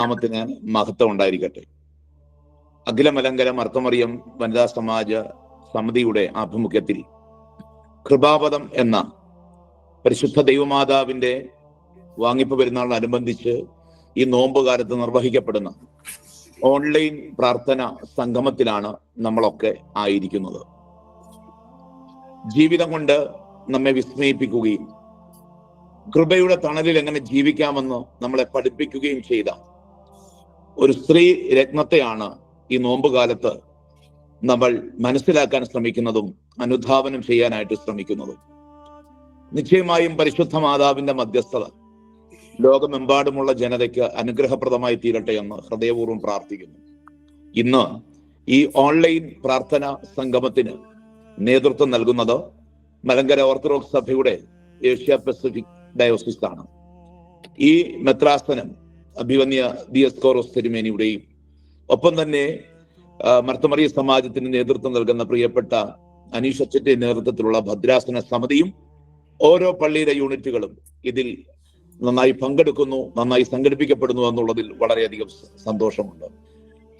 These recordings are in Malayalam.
നാമത്തിന് മഹത്വം ഉണ്ടായിരിക്കട്ടെ. അഖില മലങ്കര മർത്തമറിയം വനിതാ സമാജ സമിതിയുടെ ആഭിമുഖ്യത്തിൽ കൃപാപദം എന്ന പരിശുദ്ധ ദൈവമാതാവിന്റെ വാങ്ങിപ്പ് പെരുന്നാളിനനുബന്ധിച്ച് ഈ നോമ്പുകാലത്ത് നിർവഹിക്കപ്പെടുന്ന ഓൺലൈൻ പ്രാർത്ഥന സംഗമത്തിലാണ് നമ്മളൊക്കെ ആയിരിക്കുന്നത്. ജീവിതം കൊണ്ട് നമ്മെ വിസ്മയിപ്പിക്കുകയും കൃപയുടെ തണലിൽ എങ്ങനെ ജീവിക്കാമെന്ന് നമ്മളെ പഠിപ്പിക്കുകയും ചെയ്ത ഒരു സ്ത്രീ രത്നത്തെയാണ് ഈ നോമ്പുകാലത്ത് നമ്മൾ മനസ്സിലാക്കാൻ ശ്രമിക്കുന്നതും അനുധാവനം ചെയ്യാനായിട്ട് ശ്രമിക്കുന്നതും. നിശ്ചയമായും പരിശുദ്ധ മാതാവിന്റെ മധ്യസ്ഥത ലോകമെമ്പാടുമുള്ള ജനതയ്ക്ക് അനുഗ്രഹപ്രദമായി തീരട്ടെ എന്ന് ഹൃദയപൂർവ്വം പ്രാർത്ഥിക്കുന്നു. ഇന്ന് ഈ ഓൺലൈൻ പ്രാർത്ഥന സംഗമത്തിന് നേതൃത്വം നൽകുന്നത് മലങ്കര ഓർത്തഡോക്സ് സഭയുടെ ഏഷ്യ പസഫിക് ഡയോസിസ് ആണ്. ഈ മെത്രാസനം അഭിവന്യ ദിയസ്കോറോസ് തിരുമേനിയുടെയും ഒപ്പം തന്നെ മർത്തമറിയ സമാജത്തിന് നേതൃത്വം നൽകുന്ന പ്രിയപ്പെട്ട അനീഷ് അച്ചന്റെ നേതൃത്വത്തിലുള്ള ഭദ്രാസന സമിതിയും ഓരോ പള്ളിയിലെ യൂണിറ്റുകളും ഇതിൽ നന്നായി പങ്കെടുക്കുന്നു, നന്നായി സംഘടിപ്പിക്കപ്പെടുന്നു എന്നുള്ളതിൽ വളരെയധികം സന്തോഷമുണ്ട്.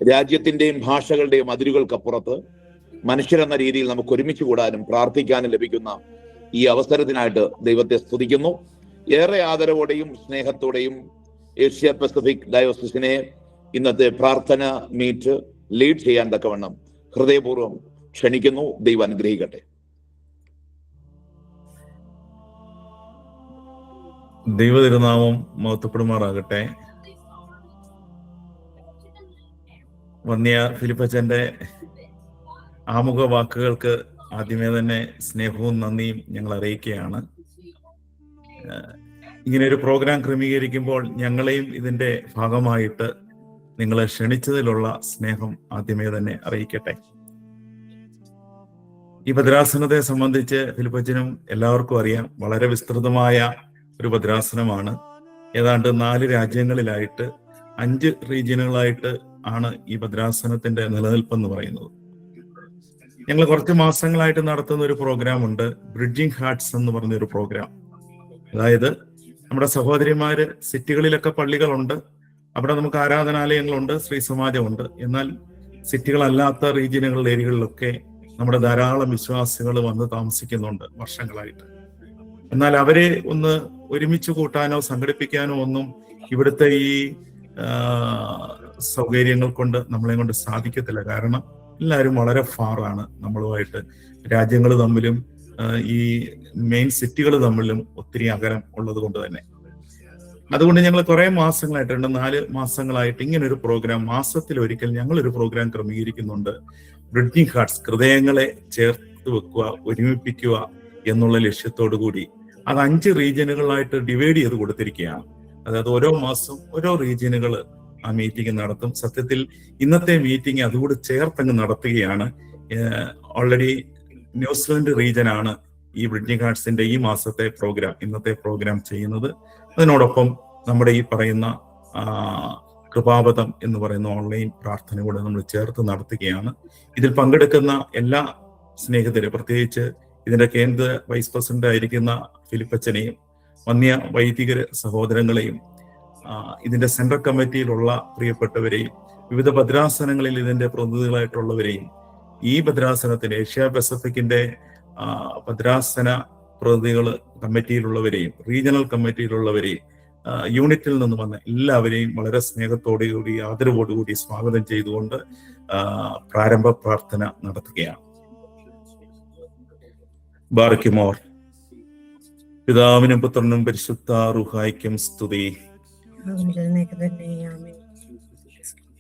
രാജ്യത്തിന്റെയും ഭാഷകളുടെയും അതിരുകൾക്കപ്പുറത്ത് മനുഷ്യരെന്ന രീതിയിൽ നമുക്ക് ഒരുമിച്ച് കൂടാനും പ്രാർത്ഥിക്കാനും ലഭിക്കുന്ന ഈ അവസരത്തിനായിട്ട് ദൈവത്തെ സ്തുതിക്കുന്നു. ഏറെ ആദരവോടെയും സ്നേഹത്തോടെയും ഏഷ്യ പസഫിക് ഡയോസിസിനെ ഇന്നത്തെ പ്രാർത്ഥന മീറ്റ് ലീഡ് ചെയ്യാൻ തക്കവണ്ണം ഹൃദയപൂർവ്വം ക്ഷണിക്കുന്നു. ദൈവം അനുഗ്രഹിക്കട്ടെ. ദൈവ തിരുനാമം മഹത്വപ്പെടുമാറാകട്ടെ. വന്യ ഫിലിപ്പച്ചന്റെ ആമുഖ വാക്കുകൾക്ക് ആദ്യമേ തന്നെ സ്നേഹവും നന്ദിയും ഞങ്ങൾ അറിയിക്കുകയാണ്. ഇങ്ങനെ ഒരു പ്രോഗ്രാം ക്രമീകരിക്കുമ്പോൾ ഞങ്ങളെയും ഇതിന്റെ ഭാഗമായിട്ട് നിങ്ങളെ ക്ഷണിച്ചതിലുള്ള സ്നേഹം ആദ്യമേ തന്നെ അറിയിക്കട്ടെ. ഈ ഭദ്രാസനത്തെ സംബന്ധിച്ച് ഫിലിപ്പച്ചനും എല്ലാവർക്കും അറിയാം, വളരെ വിസ്തൃതമായ ഒരു ഭദ്രാസനമാണ്. ഏതാണ്ട് 4 രാജ്യങ്ങളിലായിട്ട് 5 റീജിയനുകളായിട്ട് ആണ് ഈ ഭദ്രാസനത്തിന്റെ നിലനിൽപ്പെന്ന് പറയുന്നത്. ഞങ്ങൾ കുറച്ച് മാസങ്ങളായിട്ട് നടത്തുന്ന ഒരു പ്രോഗ്രാം ഉണ്ട്, ബ്രിഡ്ജിങ് ഹാർട്ട്സ് എന്ന് പറഞ്ഞൊരു പ്രോഗ്രാം. അതായത് നമ്മുടെ സഹോദരിമാര് സിറ്റികളിലൊക്കെ പള്ളികളുണ്ട്, അവിടെ നമുക്ക് ആരാധനാലയങ്ങളുണ്ട്, ശ്രീ സമാജമുണ്ട്. എന്നാൽ സിറ്റികളല്ലാത്ത റീജിയനുകളിൽ ഏരിയകളിലൊക്കെ നമ്മുടെ ധാരാളം വിശ്വാസികൾ വന്ന് താമസിക്കുന്നുണ്ട് വർഷങ്ങളായിട്ട്. എന്നാൽ അവരെ ഒന്ന് ഒരുമിച്ച് കൂട്ടാനോ സംഘടിപ്പിക്കാനോ ഒന്നും ഇവിടുത്തെ ഈ സൗകര്യങ്ങൾ കൊണ്ട് നമ്മളെ കൊണ്ട് സാധിക്കത്തില്ല. കാരണം എല്ലാവരും വളരെ ഫാറാണ് നമ്മളുമായിട്ട്. രാജ്യങ്ങൾ തമ്മിലും ഈ മെയിൻ സിറ്റികൾ തമ്മിലും ഒത്തിരി അകലം ഉള്ളത് കൊണ്ട് തന്നെ. അതുകൊണ്ട് ഞങ്ങൾ കുറെ മാസങ്ങളായിട്ട് 4 മാസങ്ങളായിട്ട് ഇങ്ങനെ ഒരു പ്രോഗ്രാം മാസത്തിലൊരിക്കൽ ഞങ്ങളൊരു പ്രോഗ്രാം ക്രമീകരിക്കുന്നുണ്ട്. ബ്രിഡ്ജിങ് ഹാർട്ട്സ്, ഹൃദയങ്ങളെ ചേർത്ത് വെക്കുക, ഒരുമിപ്പിക്കുക എന്നുള്ള ലക്ഷ്യത്തോടു കൂടി അത് 5 റീജിയനുകളായിട്ട് ഡിവൈഡ് ചെയ്ത് കൊടുത്തിരിക്കുകയാണ്. അതായത് ഓരോ മാസം ഓരോ റീജിയനുകൾ ആ മീറ്റിംഗ് നടത്തും. സത്യത്തിൽ ഇന്നത്തെ മീറ്റിംഗ് അതുകൂടി ചേർത്തങ്ങ് നടത്തുകയാണ്. ഓൾറെഡി ന്യൂസിലൻഡ് റീജിയനാണ് ഈ ബ്രിഡ്ജിങ് ഹാർട്ട്സിന്റെ ഈ മാസത്തെ പ്രോഗ്രാം, ഇന്നത്തെ പ്രോഗ്രാം ചെയ്യുന്നത്. അതിനോടൊപ്പം നമ്മുടെ ഈ പറയുന്ന കൃപാപദം എന്ന് പറയുന്ന ഓൺലൈൻ പ്രാർത്ഥന കൂടെ നമ്മൾ ചേർത്ത് നടത്തുകയാണ്. ഇതിൽ പങ്കെടുക്കുന്ന എല്ലാ സ്നേഹിതരും, പ്രത്യേകിച്ച് ഇതിന്റെ കേന്ദ്ര വൈസ് പ്രസിഡന്റ് ആയിരിക്കുന്ന ഫിലിപ്പച്ചനെയും വന്യ വൈദിക സഹോദരങ്ങളെയും ഇതിന്റെ സെൻട്രൽ കമ്മിറ്റിയിലുള്ള പ്രിയപ്പെട്ടവരെയും വിവിധ ഭദ്രാസനങ്ങളിൽ ഇതിന്റെ പ്രതിനിധികളായിട്ടുള്ളവരെയും ഈ ഭദ്രാസനത്തിന്റെ ഏഷ്യ പസഫിക്കിന്റെ ഭദ്രാസന പ്രതിനിധികൾ കമ്മിറ്റിയിലുള്ളവരെയും റീജിയണൽ കമ്മിറ്റിയിലുള്ളവരെയും യൂണിറ്റിൽ നിന്ന് വന്ന എല്ലാവരെയും വളരെ സ്നേഹത്തോടുകൂടി ആദരവോടുകൂടി സ്വാഗതം ചെയ്തുകൊണ്ട് പ്രാരംഭ പ്രാർത്ഥന നടത്തുകയാണ്. ബാറക്കുമോർ. പിതാവിനും പുത്രനും പരിശുദ്ധ റൂഹായ്ക്കും സ്തുതി.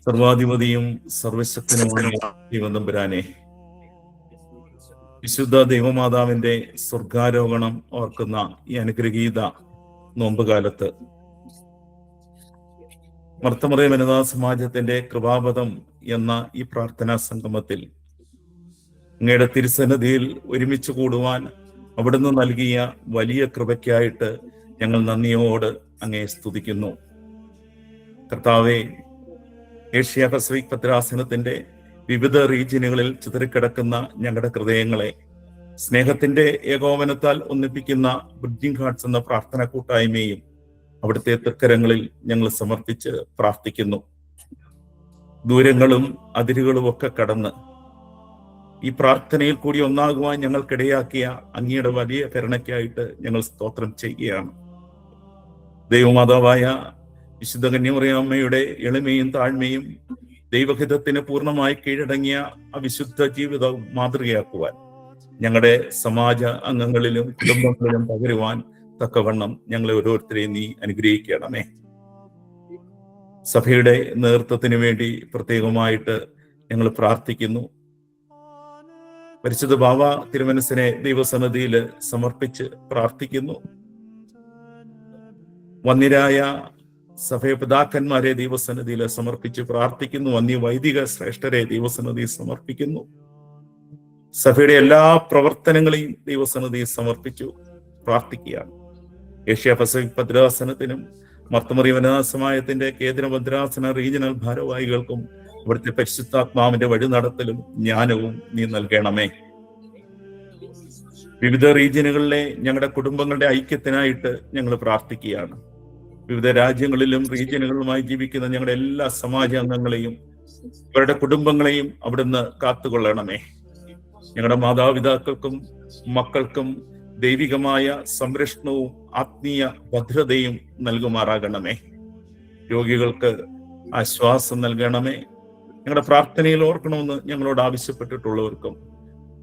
സർവാധിപതിയും സർവശക്തനുമായ ദൈവതമ്പുരാനെ, വിശുദ്ധ ദൈവമാതാവിന്റെ സ്വർഗാരോഹണം ഓർക്കുന്ന ഈ അനുഗ്രഹീത നോമ്പുകാലത്ത് മർത്തമറിയ വനിതാ സമാജത്തിന്റെ കൃപാപദം എന്ന ഈ പ്രാർത്ഥനാ സംഗമത്തിൽ അങ്ങയുടെ തിരുസന്നിധിയിൽ ഒരുമിച്ച് കൂടുവാൻ അവിടുന്ന് നൽകിയ വലിയ കൃപയ്ക്കായിട്ട് ഞങ്ങൾ നന്ദിയോട് അങ്ങയെ സ്തുതിക്കുന്നു. കർത്താവെ, ഏഷ്യ പസഫിക് ഭദ്രാസനത്തിന്റെ വിവിധ റീജിയനുകളിൽ ചിതറിക്കിടക്കുന്ന ഞങ്ങളുടെ ഹൃദയങ്ങളെ സ്നേഹത്തിന്റെ ഏകോപനത്താൽ ഒന്നിപ്പിക്കുന്ന ബ്രിഡ്ജിങ് ഹാർട്ട്സ് എന്ന പ്രാർത്ഥന കൂട്ടായ്മയും അവിടുത്തെ തൃക്കരങ്ങളിൽ ഞങ്ങൾ സമർപ്പിച്ച് പ്രാർത്ഥിക്കുന്നു. ദൂരങ്ങളും അതിരുകളും ഒക്കെ കടന്ന് ഈ പ്രാർത്ഥനയിൽ കൂടി ഒന്നാകുവാൻ ഞങ്ങൾക്കിടയാക്കിയ അങ്ങയുടെ വലിയ കരുണയ്ക്കായിട്ട് ഞങ്ങൾ സ്തോത്രം ചെയ്യുകയാണ്. ദൈവമാതാവായ വിശുദ്ധ കന്യമറിയാമ്മയുടെ എളിമയും താഴ്മയും ദൈവഹിതത്തിന് പൂർണ്ണമായി കീഴടങ്ങിയ ആ വിശുദ്ധ ജീവിതം മാതൃകയാക്കുവാൻ ഞങ്ങളുടെ സമാജ അംഗങ്ങളിലും കുടുംബങ്ങളിലും പകരുവാൻ തക്കവണ്ണം ഞങ്ങളെ ഓരോരുത്തരെയും നീ അനുഗ്രഹിക്കണമേ. സഭയുടെ നേതൃത്വത്തിന് വേണ്ടി പ്രത്യേകമായിട്ട് ഞങ്ങൾ പ്രാർത്ഥിക്കുന്നു. പരിശുദ്ധ ബാവ തിരുമനസിനെ ദൈവസന്നിധിയിൽ സമർപ്പിച്ച് പ്രാർത്ഥിക്കുന്നു. വന്യരായ സഭയപിതാക്കന്മാരെ ദൈവസന്നിധിയിൽ സമർപ്പിച്ച് പ്രാർത്ഥിക്കുന്നു. വന്യ വൈദിക ശ്രേഷ്ഠരെ ദൈവസന്നിധിയിൽ സമർപ്പിക്കുന്നു. സഭയുടെ എല്ലാ പ്രവർത്തനങ്ങളെയും ദൈവസന്നിധിയിൽ സമർപ്പിച്ചു പ്രാർത്ഥിക്കുകയാണ്. ഏഷ്യ പസഫിക് ഭദ്രാസനത്തിനും മർത്തമറി വനസമായത്തിന്റെ കേന്ദ്ര ഭദ്രാസന റീജിയണൽ ഭാരവാഹികൾക്കും ഇവിടുത്തെ പരിശുദ്ധാത്മാവിന്റെ വഴി നടത്തലും ജ്ഞാനവും നീ നൽകണമേ. വിവിധ റീജിയനുകളിലെ ഞങ്ങളുടെ കുടുംബങ്ങളുടെ ഐക്യത്തിനായിട്ട് ഞങ്ങൾ പ്രാർത്ഥിക്കുകയാണ്. വിവിധ രാജ്യങ്ങളിലും റീജിയനുകളിലുമായി ജീവിക്കുന്ന ഞങ്ങളുടെ എല്ലാ സമാജ അംഗങ്ങളെയും ഇവരുടെ കുടുംബങ്ങളെയും അവിടുന്ന് കാത്തുകൊള്ളണമേ. ഞങ്ങളുടെ മാതാപിതാക്കൾക്കും മക്കൾക്കും ദൈവികമായ സംരക്ഷണവും ആത്മീയ ഭദ്രതയും നൽകുമാറാകണമേ. രോഗികൾക്ക് ആശ്വാസം നൽകണമേ. ഞങ്ങളുടെ പ്രാർത്ഥനയിൽ ഓർക്കണമെന്ന് ഞങ്ങളോട് ആവശ്യപ്പെട്ടിട്ടുള്ളവർക്കും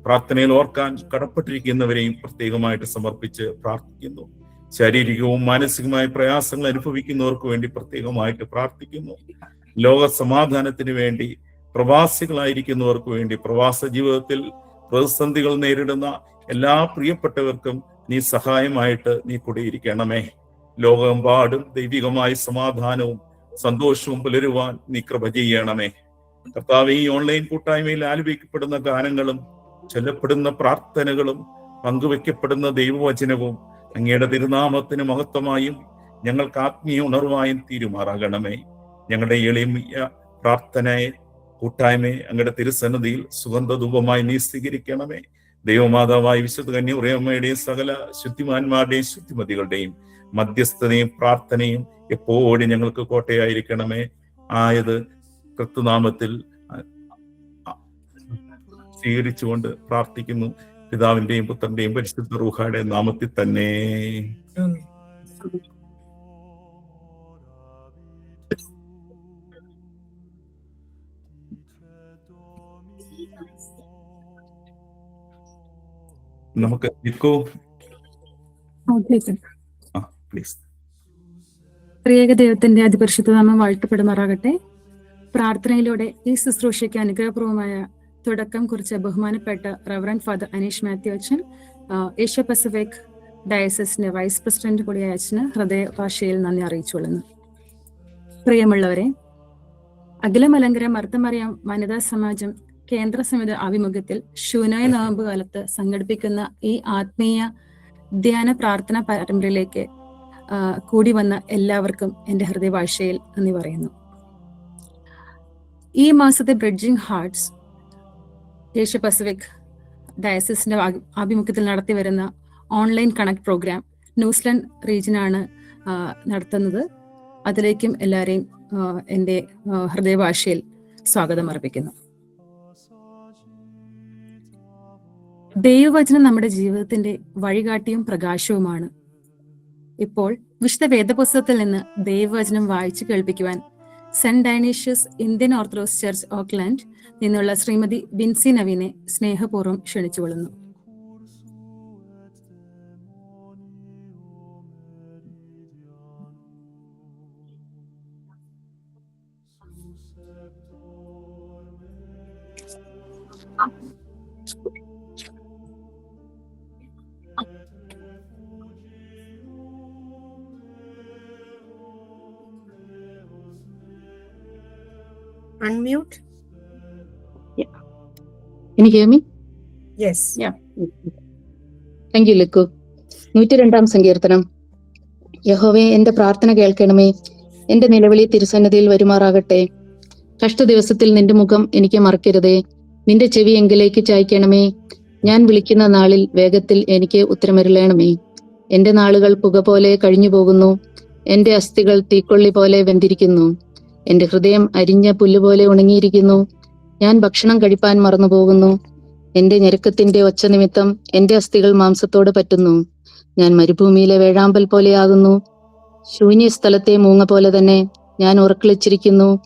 പ്രാർത്ഥനയിൽ ഓർക്കാൻ കടപ്പെട്ടിരിക്കുന്നവരെയും പ്രത്യേകമായിട്ട് സമർപ്പിച്ച് പ്രാർത്ഥിക്കുന്നു. ശാരീരികവും മാനസികമായ പ്രയാസങ്ങൾ അനുഭവിക്കുന്നവർക്ക് വേണ്ടി പ്രത്യേകമായിട്ട് പ്രാർത്ഥിക്കുന്നു. ലോക സമാധാനത്തിന് വേണ്ടി പ്രവാസികളായിരിക്കുന്നവർക്ക് വേണ്ടി, പ്രവാസ ജീവിതത്തിൽ പ്രതിസന്ധികൾ നേരിടുന്ന എല്ലാ പ്രിയപ്പെട്ടവർക്കും നീ സഹായമായിട്ട് നീ കൂടെയിരിക്കണമേ. ലോകമെമ്പാടും ദൈവികമായ സമാധാനവും സന്തോഷവും പുലരുവാൻ നീ കൃപ ചെയ്യണമേ. കർത്താവേ, ഈ ഓൺലൈൻ കൂട്ടായ്മയിൽ ആലപിക്കപ്പെടുന്ന ഗാനങ്ങളും ചൊല്ലപ്പെടുന്ന പ്രാർത്ഥനകളും പങ്കുവെക്കപ്പെടുന്ന ദൈവവചനവും അങ്ങയുടെ തിരുനാമത്തിന് മഹത്വമായും ഞങ്ങൾക്ക് ആത്മീയ ഉണർവായും തീരുമാറാകണമേ. ഞങ്ങളുടെ എളിയ പ്രാർത്ഥനയെ കൂട്ടായ്മയെ അങ്ങയുടെ തിരുസന്നിധിയിൽ സുഗന്ധധൂപമായി നീ സ്വീകരിക്കണമേ. ദൈവമാതാവായ വിശുദ്ധ കന്യമറിയാമ്മയുടെയും സകല ശുദ്ധിമാന്മാരുടെയും ശുദ്ധിമതികളുടെയും മധ്യസ്ഥതയും പ്രാർത്ഥനയും എപ്പോഴും ഞങ്ങൾക്ക് കോട്ടയായിരിക്കണമേ. ആയത് ക്രിസ്തുനാമത്തിൽ സ്വീകരിച്ചുകൊണ്ട് പ്രാർത്ഥിക്കുന്നു. പിതാവിന്റെയും പുത്രന്റെയും പരിശുദ്ധ റൂഹായുടെ നാമത്തിൽ തന്നെ. നമുക്ക് ത്രിയേക ദൈവത്തിന്റെ അതിപരിശുദ്ധ നാമം വാഴ്ത്തപ്പെടുമാറാകട്ടെ. പ്രാർത്ഥനയിലൂടെ ഈ ശുശ്രൂഷയ്ക്ക് അനുഗ്രഹപൂർവമായ തുടക്കം കുറിച്ച ബഹുമാനപ്പെട്ട റവറന്റ് ഫാദർ അനീഷ് മാത്യു അച്ഛൻ, ഏഷ്യ പസഫിക് ഡയസിന്റെ വൈസ് പ്രസിഡന്റ് കൂടിയായ അച്ഛന് ഹൃദയഭാഷയിൽ നന്ദി അറിയിച്ചുകൊള്ളുന്നു. പ്രിയമുള്ളവരെ, അഖിലമലങ്കര മർത്തമറിയാം വനിതാ സമാജം കേന്ദ്ര സമിതി ആഭിമുഖ്യത്തിൽ ശൂനായ നോമ്പ് കാലത്ത് സംഘടിപ്പിക്കുന്ന ഈ ആത്മീയ ധ്യാന പ്രാർത്ഥന പരമ്പരയിലേക്ക് കൂടി വന്ന എല്ലാവർക്കും എൻ്റെ ഹൃദയഭാഷയിൽ നന്ദി പറയുന്നു. ഈ മാസത്തെ ബ്രിഡ്ജിംഗ് ഹാർട്ട്സ് ഏഷ്യ പസഫിക് ഡയസിന്റെ ആഭിമുഖ്യത്തിൽ നടത്തി വരുന്ന ഓൺലൈൻ കണക്ട് പ്രോഗ്രാം ന്യൂസിലൻഡ് റീജിയനാണ് നടത്തുന്നത്. അതിലേക്കും എല്ലാവരെയും എൻ്റെ ഹൃദയഭാഷയിൽ സ്വാഗതം അർപ്പിക്കുന്നു. ദൈവവചനം നമ്മുടെ ജീവിതത്തിന്റെ വഴികാട്ടിയും പ്രകാശവുമാണ്. ഇപ്പോൾ വിശുദ്ധ വേദപുസ്തകത്തിൽ നിന്ന് ദൈവവചനം വായിച്ചു കേൾപ്പിക്കുവാൻ saint Dionysius Indian Orthodox church Auckland നിന്നുള്ള ശ്രീമതി ബിൻസി നവീനെ സ്നേഹപൂർവ്വം ക്ഷണിച്ചുകൊള്ളുന്നു. Unmute. Yeah. Can you hear me? Yes. Yeah. Thank you, Likku. 102 സങ്കീർത്തനം. യഹോവേ, എന്റെ പ്രാർത്ഥന കേൾക്കണമേ. എന്റെ നിലവിളി തിരുസന്നിധിയിൽ വരുമാറാകട്ടെ. കഷ്ട ദിവസത്തിൽ നിന്റെ മുഖം എനിക്ക് മറക്കരുതേ. നിന്റെ ചെവി എങ്കിലേക്ക് ചായ്ക്കണമേ. ഞാൻ വിളിക്കുന്ന നാളിൽ വേഗത്തിൽ എനിക്ക് ഉത്തരമരുളണമേ. എന്റെ നാളുകൾ പുക പോലെ കഴിഞ്ഞു പോകുന്നു. എന്റെ അസ്ഥികൾ തീക്കൊള്ളി പോലെ വെന്തിരിക്കുന്നു. എന്റെ ഹൃദയം അരിഞ്ഞ പുല്ലുപോലെ ഉണങ്ങിയിരിക്കുന്നു. ഞാൻ ഭക്ഷണം കഴിപ്പാൻ മറന്നുപോകുന്നു. എന്റെ ഞെരുക്കത്തിന്റെ ഒച്ച നിമിത്തം എന്റെ അസ്ഥികൾ മാംസത്തോട് പറ്റുന്നു. ഞാൻ മരുഭൂമിയിലെ വേഴാമ്പൽ പോലെയാകുന്നു. ശൂന്യസ്ഥലത്തെ മൂങ്ങ പോലെ തന്നെ ഞാൻ ഉറക്കളിച്ചിരിക്കുന്നു.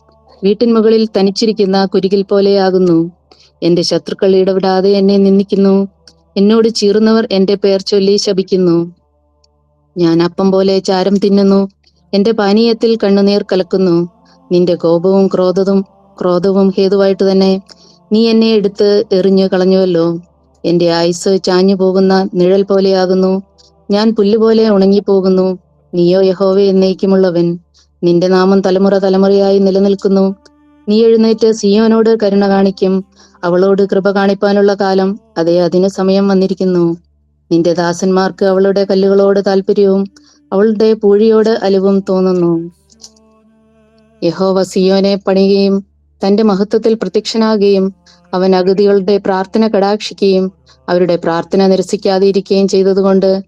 വീട്ടിൻ മുകളിൽ തനിച്ചിരിക്കുന്ന കുരുകിൽ പോലെയാകുന്നു. എന്റെ ശത്രുക്കൾ ഇടവിടാതെ എന്നെ നിന്ദിക്കുന്നു. എന്നോട് ചീറുന്നവർ എന്റെ പേർ ചൊല്ലി ശപിക്കുന്നു. ഞാൻ അപ്പം പോലെ ചാരം തിന്നുന്നു. എന്റെ പാനീയത്തിൽ കണ്ണുനീർ കലക്കുന്നു. നിന്റെ കോപവും ക്രോധവും ഹേതുവായിട്ട് തന്നെ നീ എന്നെ എടുത്ത് എറിഞ്ഞു കളഞ്ഞുവല്ലോ. എന്റെ ആയുസ് ചാഞ്ഞു പോകുന്ന നിഴൽ പോലെയാകുന്നു. ഞാൻ പുല്ലുപോലെ ഉണങ്ങിപ്പോകുന്നു. നീയോ യഹോവേ എന്നേക്കുമുള്ളവൻ. നിന്റെ നാമം തലമുറ തലമുറയായി നിലനിൽക്കുന്നു. നീ എഴുന്നേറ്റ് സിയോനോട് കരുണ കാണിക്കും. അവളോട് കൃപ കാണിപ്പാനുള്ള കാലം, അതേ, അതിന് സമയം വന്നിരിക്കുന്നു. നിന്റെ ദാസന്മാർക്ക് അവളുടെ കല്ലുകളോട് താല്പര്യവും അവളുടെ പൂഴിയോട് അലിവും തോന്നുന്നു. യഹോവ സിയോനെ പണിയുകയും തന്റെ മഹത്വത്തിൽ പ്രത്യക്ഷനാകുകയും അവൻ അഗതികളുടെ പ്രാർത്ഥന കടാക്ഷിക്കുകയും അവരുടെ പ്രാർത്ഥന നിരസിക്കാതെ ഇരിക്കുകയും ചെയ്തതുകൊണ്ട്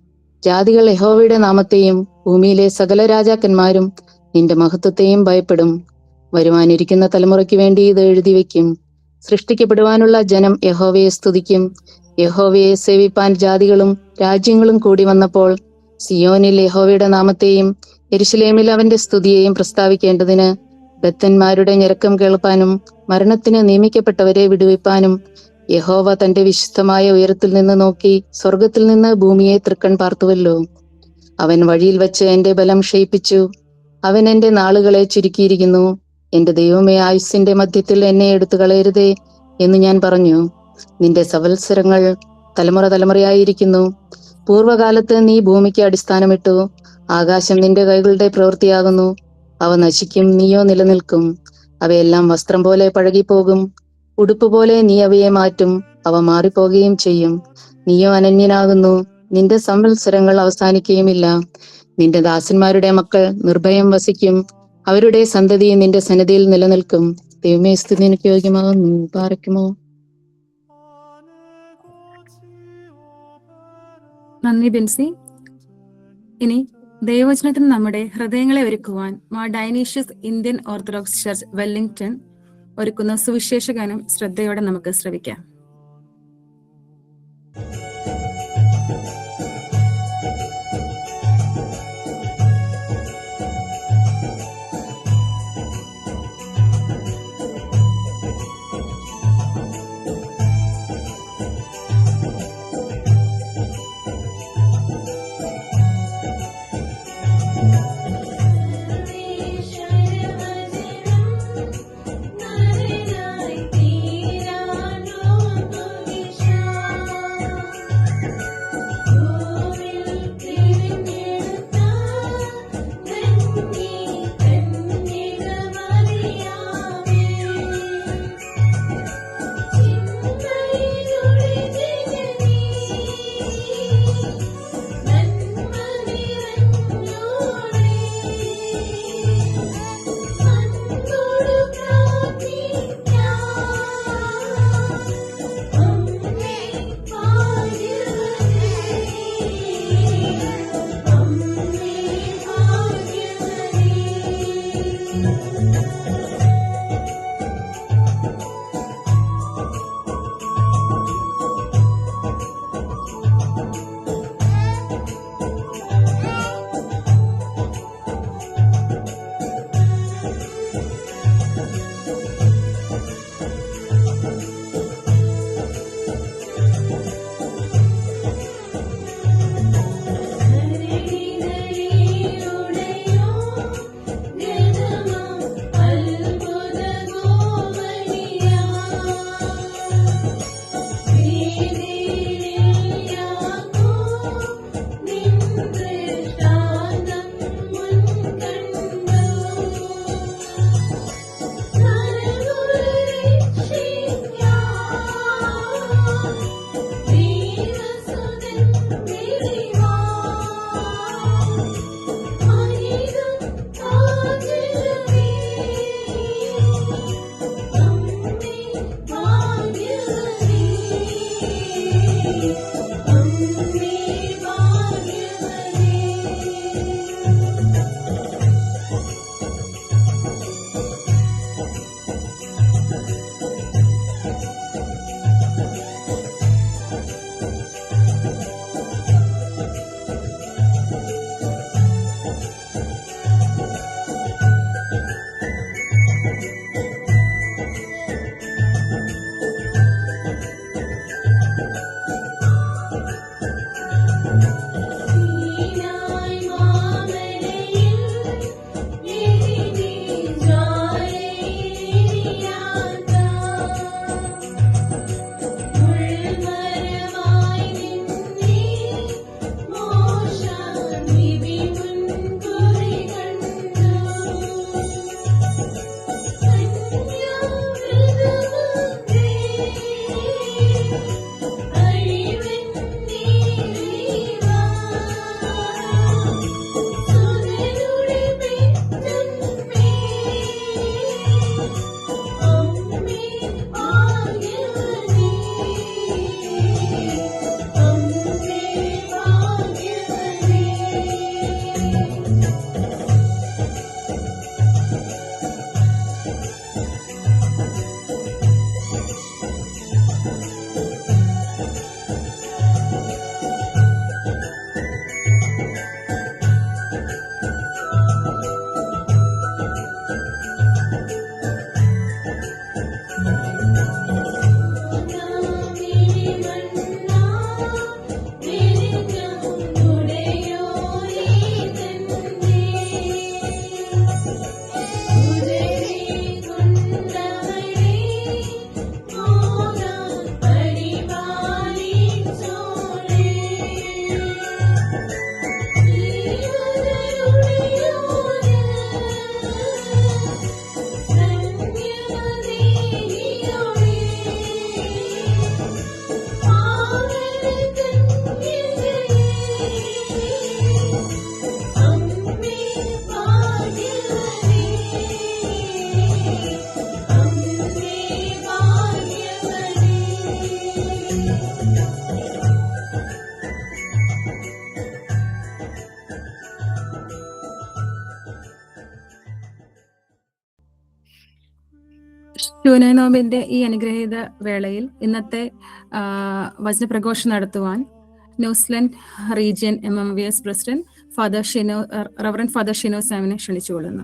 ജാതികൾ യഹോവയുടെ നാമത്തെയും ഭൂമിയിലെ സകല രാജാക്കന്മാരും നിന്റെ മഹത്വത്തെയും ഭയപ്പെടും. വരുവാനിരിക്കുന്ന തലമുറയ്ക്ക് വേണ്ടി ഇത് എഴുതി വയ്ക്കും. സൃഷ്ടിക്കപ്പെടുവാനുള്ള ജനം യഹോവയെ സ്തുതിക്കും. യഹോവയെ സേവിപ്പാൻ ജാതികളും രാജ്യങ്ങളും കൂടി വന്നപ്പോൾ സിയോനിൽ യഹോവയുടെ നാമത്തെയും യെരൂശലേമിൽ അവന്റെ സ്തുതിയെയും പ്രസ്താവിക്കേണ്ടതിന് ബദ്ധന്മാരുടെ ഞരക്കം കേൾപ്പാനും മരണത്തിന് നിയമിക്കപ്പെട്ടവരെ വിടുവിപ്പാനും യഹോവ തന്റെ വിശുദ്ധമായ ഉയരത്തിൽ നിന്ന് നോക്കി സ്വർഗത്തിൽ നിന്ന് ഭൂമിയെ തൃക്കൺ പാർത്തുവല്ലോ. അവൻ വഴിയിൽ വെച്ച് എന്റെ ബലം ക്ഷയിപ്പിച്ചു. അവൻ എന്റെ നാളുകളെ ചുരുക്കിയിരിക്കുന്നു. എന്റെ ദൈവമേ, ആയുസ്സിന്റെ മധ്യത്തിൽ എന്നെ എടുത്തു കളയരുതേ എന്ന് ഞാൻ പറഞ്ഞു. നിന്റെ സവത്സരങ്ങൾ തലമുറ തലമുറയായിരിക്കുന്നു. പൂർവകാലത്ത് നീ ഭൂമിക്ക് അടിസ്ഥാനമിട്ടു. ആകാശം നിന്റെ കൈകളുടെ പ്രവൃത്തിയാകുന്നു. അവ നശിക്കും, നീയോ നിലനിൽക്കും. അവയെല്ലാം വസ്ത്രം പോലെ പഴകിപ്പോകും. ഉടുപ്പ് പോലെ നീ അവയെ മാറ്റും. അവ മാറിപ്പോകുകയും ചെയ്യും. നീയോ അനന്യനാകുന്നു. നിന്റെ സംവത്സരങ്ങൾ അവസാനിക്കുകയുമില്ല. നിന്റെ ദാസന്മാരുടെ മക്കൾ നിർഭയം വസിക്കും. അവരുടെ സന്തതി നിന്റെ സന്നിധിയിൽ നിലനിൽക്കും. ദൈവമേ, സ്തുതി നിനക്ക് യോഗ്യമാകുന്നു. പാറയ്ക്കുമോ. നന്ദി ബിൻസി. ഇനി ദൈവവചനത്തിന് നമ്മുടെ ഹൃദയങ്ങളെ ഒരുക്കുവാൻ Mar Dionysius Indian Orthodox church Wellington ഒരുക്കുന്ന സുവിശേഷ ഗാനം ശ്രദ്ധയോടെ നമുക്ക് ശ്രവിക്കാം. ശൂന്യ നോമ്പിന്റെ ഈ അനുഗ്രഹീത വേളയിൽ ഇന്നത്തെ വചനപ്രഘോഷം നടത്തുവാൻ New Zealand region MMVS president reverend father Shino സാമിനെ ക്ഷണിച്ചുകൊള്ളുന്നു.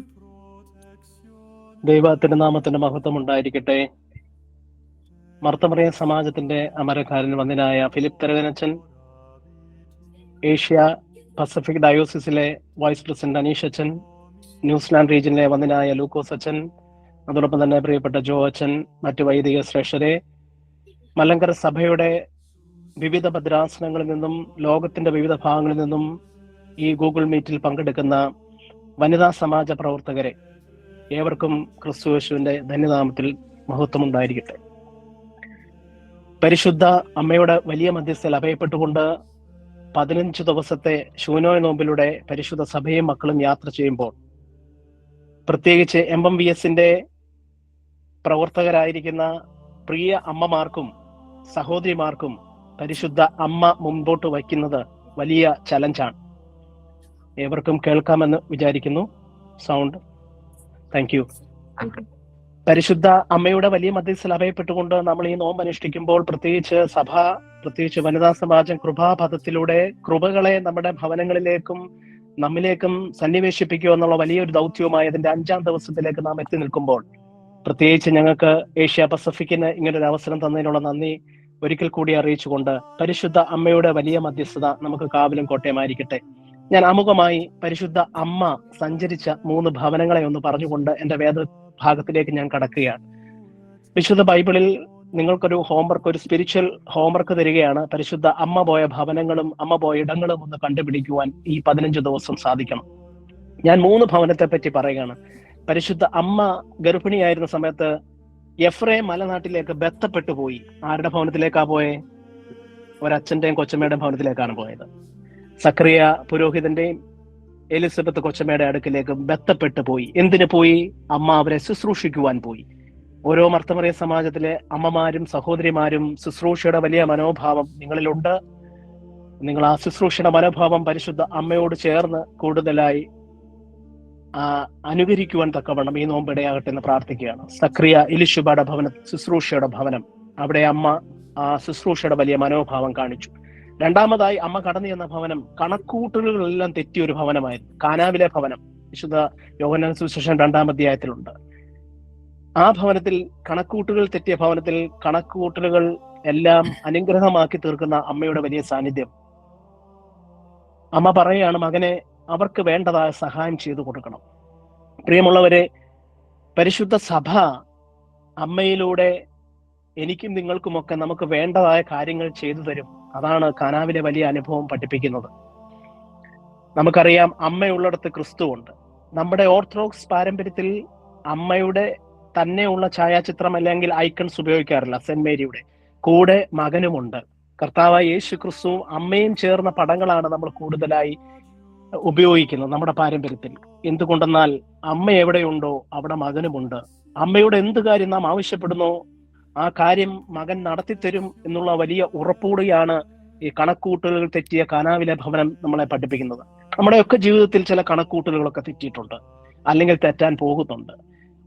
ദൈവത്തിന്റെ നാമത്തിന്റെ മഹത്വം ഉണ്ടായിരിക്കട്ടെ. മർത്തമറിയ സമാജത്തിന്റെ അമരക്കാരൻ വന്ദനായ ഫിലിപ്പ് തരകനച്ചൻ, ഏഷ്യ പസഫിക് ഡയോസിസിലെ വൈസ് പ്രസിഡന്റ് അനീഷ് അച്ചൻ, ന്യൂസിലാൻഡ് റീജിയനിലെ വന്ദനായ ലൂക്കോസ് അച്ചൻ, അതോടൊപ്പം തന്നെ പ്രിയപ്പെട്ട ജോ അച്ചൻ, മറ്റു വൈദിക ശ്രേഷ്ഠരെ, മലങ്കര സഭയുടെ വിവിധ ഭദ്രാസനങ്ങളിൽ നിന്നും ലോകത്തിന്റെ വിവിധ ഭാഗങ്ങളിൽ നിന്നും ഈ ഗൂഗിൾ മീറ്റിൽ പങ്കെടുക്കുന്ന വനിതാ സമാജ പ്രവർത്തകരെ, ഏവർക്കും ക്രിസ്തുയേശുവിന്റെ ധന്യനാമത്തിൽ മഹത്വം ഉണ്ടായിരിക്കട്ടെ. പരിശുദ്ധ അമ്മയുടെ വലിയ മധ്യസ്ഥയിൽ അഭയപ്പെട്ടുകൊണ്ട് 15 ദിവസത്തെ ശൂന്യ നോമ്പിലൂടെ പരിശുദ്ധ സഭയും മക്കളും യാത്ര ചെയ്യുമ്പോൾ, പ്രത്യേകിച്ച് MMVSന്റെ പ്രവർത്തകരായിരിക്കുന്ന പ്രിയ അമ്മമാർക്കും സഹോദരിമാർക്കും പരിശുദ്ധ അമ്മ മുൻപോട്ട് വയ്ക്കുന്നത് വലിയ ചലഞ്ചാണ്. ഏവർക്കും കേൾക്കാമെന്ന് വിചാരിക്കുന്നു. സൗണ്ട്. Thank you. പരിശുദ്ധ അമ്മയുടെ വലിയ മധ്യസ്ഥയിൽ അഭയപ്പെട്ടുകൊണ്ട് നമ്മൾ ഈ നോമ്പ് അനുഷ്ഠിക്കുമ്പോൾ, പ്രത്യേകിച്ച് വനിതാ സമാജം കൃപാപഥത്തിലൂടെ കൃപകളെ നമ്മുടെ ഭവനങ്ങളിലേക്കും നമ്മിലേക്കും സന്നിവേശിപ്പിക്കുക എന്നുള്ള വലിയൊരു ദൗത്യവുമായി അതിന്റെ 5ാം ദിവസത്തിലേക്ക് നാം എത്തി നിൽക്കുമ്പോൾ, പ്രത്യേകിച്ച് ഞങ്ങൾക്ക് ഏഷ്യ പസഫിക്കിന് ഇങ്ങനൊരു അവസരം തന്നതിനുള്ള നന്ദി ഒരിക്കൽ കൂടി അറിയിച്ചുകൊണ്ട് പരിശുദ്ധ അമ്മയുടെ വലിയ മധ്യസ്ഥത നമുക്ക് കാവലും കോട്ടയമായിരിക്കട്ടെ. ഞാൻ ആമുഖമായി പരിശുദ്ധ അമ്മ സഞ്ചരിച്ച 3 ഭവനങ്ങളെ ഒന്ന് പറഞ്ഞുകൊണ്ട് എന്റെ വേദഭാഗത്തിലേക്ക് ഞാൻ കടക്കുകയാണ്. വിശുദ്ധ ബൈബിളിൽ നിങ്ങൾക്കൊരു ഹോംവർക്ക്, ഒരു സ്പിരിച്വൽ ഹോംവർക്ക് തരികയാണ്. പരിശുദ്ധ അമ്മ പോയ ഭവനങ്ങളും അമ്മ പോയ ഇടങ്ങളും ഒന്ന് കണ്ടുപിടിക്കുവാൻ ഈ 15 ദിവസം സാധിക്കണം. ഞാൻ 3 ഭവനത്തെ പറ്റി പറയുകയാണ്. പരിശുദ്ധ അമ്മ ഗർഭിണിയായിരുന്ന സമയത്ത് എഫ്രൈം മലനാട്ടിലേക്ക് ബന്ധപ്പെട്ടു പോയി. ആരുടെ ഭവനത്തിലേക്കാ പോയെ? ഒരച്ഛന്റെയും കൊച്ചമ്മയുടെയും ഭവനത്തിലേക്കാണ് പോയത്. സക്രിയ പുരോഹിതന്റെയും എലിസബത്ത് കൊച്ചമ്മയുടെ അടുക്കിലേക്ക് ബന്ധപ്പെട്ടു പോയി. എന്തിനു പോയി? അമ്മ അവരെ ശുശ്രൂഷിക്കുവാൻ പോയി. ഓരോ മർത്തമറിയ സമാജത്തിലെ അമ്മമാരും സഹോദരിമാരും ശുശ്രൂഷയുടെ വലിയ മനോഭാവം നിങ്ങളിലുണ്ട്. നിങ്ങൾ ആ ശുശ്രൂഷയുടെ മനോഭാവം പരിശുദ്ധ അമ്മയോട് ചേർന്ന് കൂടുതലായി അനുകരിക്കുവാൻ തക്കവണ്ണം ഈ നോമ്പ് ഇടയാകട്ടെ എന്ന് പ്രാർത്ഥിക്കുകയാണ്. സക്രിയ എലിശുബയുടെ ഭവനം, ശുശ്രൂഷയുടെ ഭവനം, അവിടെ അമ്മ ആ ശുശ്രൂഷയുടെ വലിയ മനോഭാവം കാണിച്ചു. രണ്ടാമതായി അമ്മ കടന്നു ചെന്ന ഭവനം കണക്കൂട്ടലുകളെല്ലാം തെറ്റിയ ഒരു ഭവനമായിരുന്നു. കാനാവിലെ ഭവനം വിശുദ്ധ യോഹന്നാൻ സുവിശേഷം 2-ാം അധ്യായത്തിലുണ്ട്. ആ ഭവനത്തിൽ കണക്കൂട്ടുകൾ തെറ്റിയ ഭവനത്തിൽ കണക്കൂട്ടലുകൾ എല്ലാം അനുഗ്രഹമാക്കി തീർക്കുന്ന അമ്മയുടെ വലിയ സാന്നിധ്യം. അമ്മ പറയുകയാണ്, മകനെ അവർക്ക് വേണ്ടതായ സഹായം ചെയ്തു കൊടുക്കണം. പ്രിയമുള്ളവരെ, പരിശുദ്ധ സഭ അമ്മയിലൂടെ എനിക്കും നിങ്ങൾക്കുമൊക്കെ നമുക്ക് വേണ്ടതായ കാര്യങ്ങൾ ചെയ്തു തരും. അതാണ് കാനാവിലെ വലിയ അനുഭവം പഠിപ്പിക്കുന്നത്. നമുക്കറിയാം, അമ്മയുള്ളിടത്ത് ക്രിസ്തുവുണ്ട്. നമ്മുടെ ഓർത്തഡോക്സ് പാരമ്പര്യത്തിൽ അമ്മയുടെ തന്നെയുള്ള ഛായാചിത്രം അല്ലെങ്കിൽ ഐക്കൺസ് ഉപയോഗിക്കാറില്ല. സെന്റ് മേരിയുടെ കൂടെ മകനുമുണ്ട്. കർത്താവായ യേശു ക്രിസ്തുവും അമ്മയും ചേർന്ന പടങ്ങളാണ് നമ്മൾ കൂടുതലായി ഉപയോഗിക്കുന്നത് നമ്മുടെ പാരമ്പര്യത്തിൽ. എന്തുകൊണ്ടെന്നാൽ അമ്മ എവിടെയുണ്ടോ അവിടെ മകനുമുണ്ട്. അമ്മയുടെ എന്ത് കാര്യം നാം ആവശ്യപ്പെടുന്നോ ആ കാര്യം മകൻ നടത്തിത്തരും എന്നുള്ള വലിയ ഉറപ്പുകൂടിയാണ് ഈ കണക്കൂട്ടലുകൾ തെറ്റിയ കാനാവിലെ ഭവനം നമ്മളെ പഠിപ്പിക്കുന്നത്. നമ്മുടെയൊക്കെ ജീവിതത്തിൽ ചില കണക്കൂട്ടലുകളൊക്കെ തെറ്റിയിട്ടുണ്ട്, അല്ലെങ്കിൽ തെറ്റാൻ പോകുന്നുണ്ട്.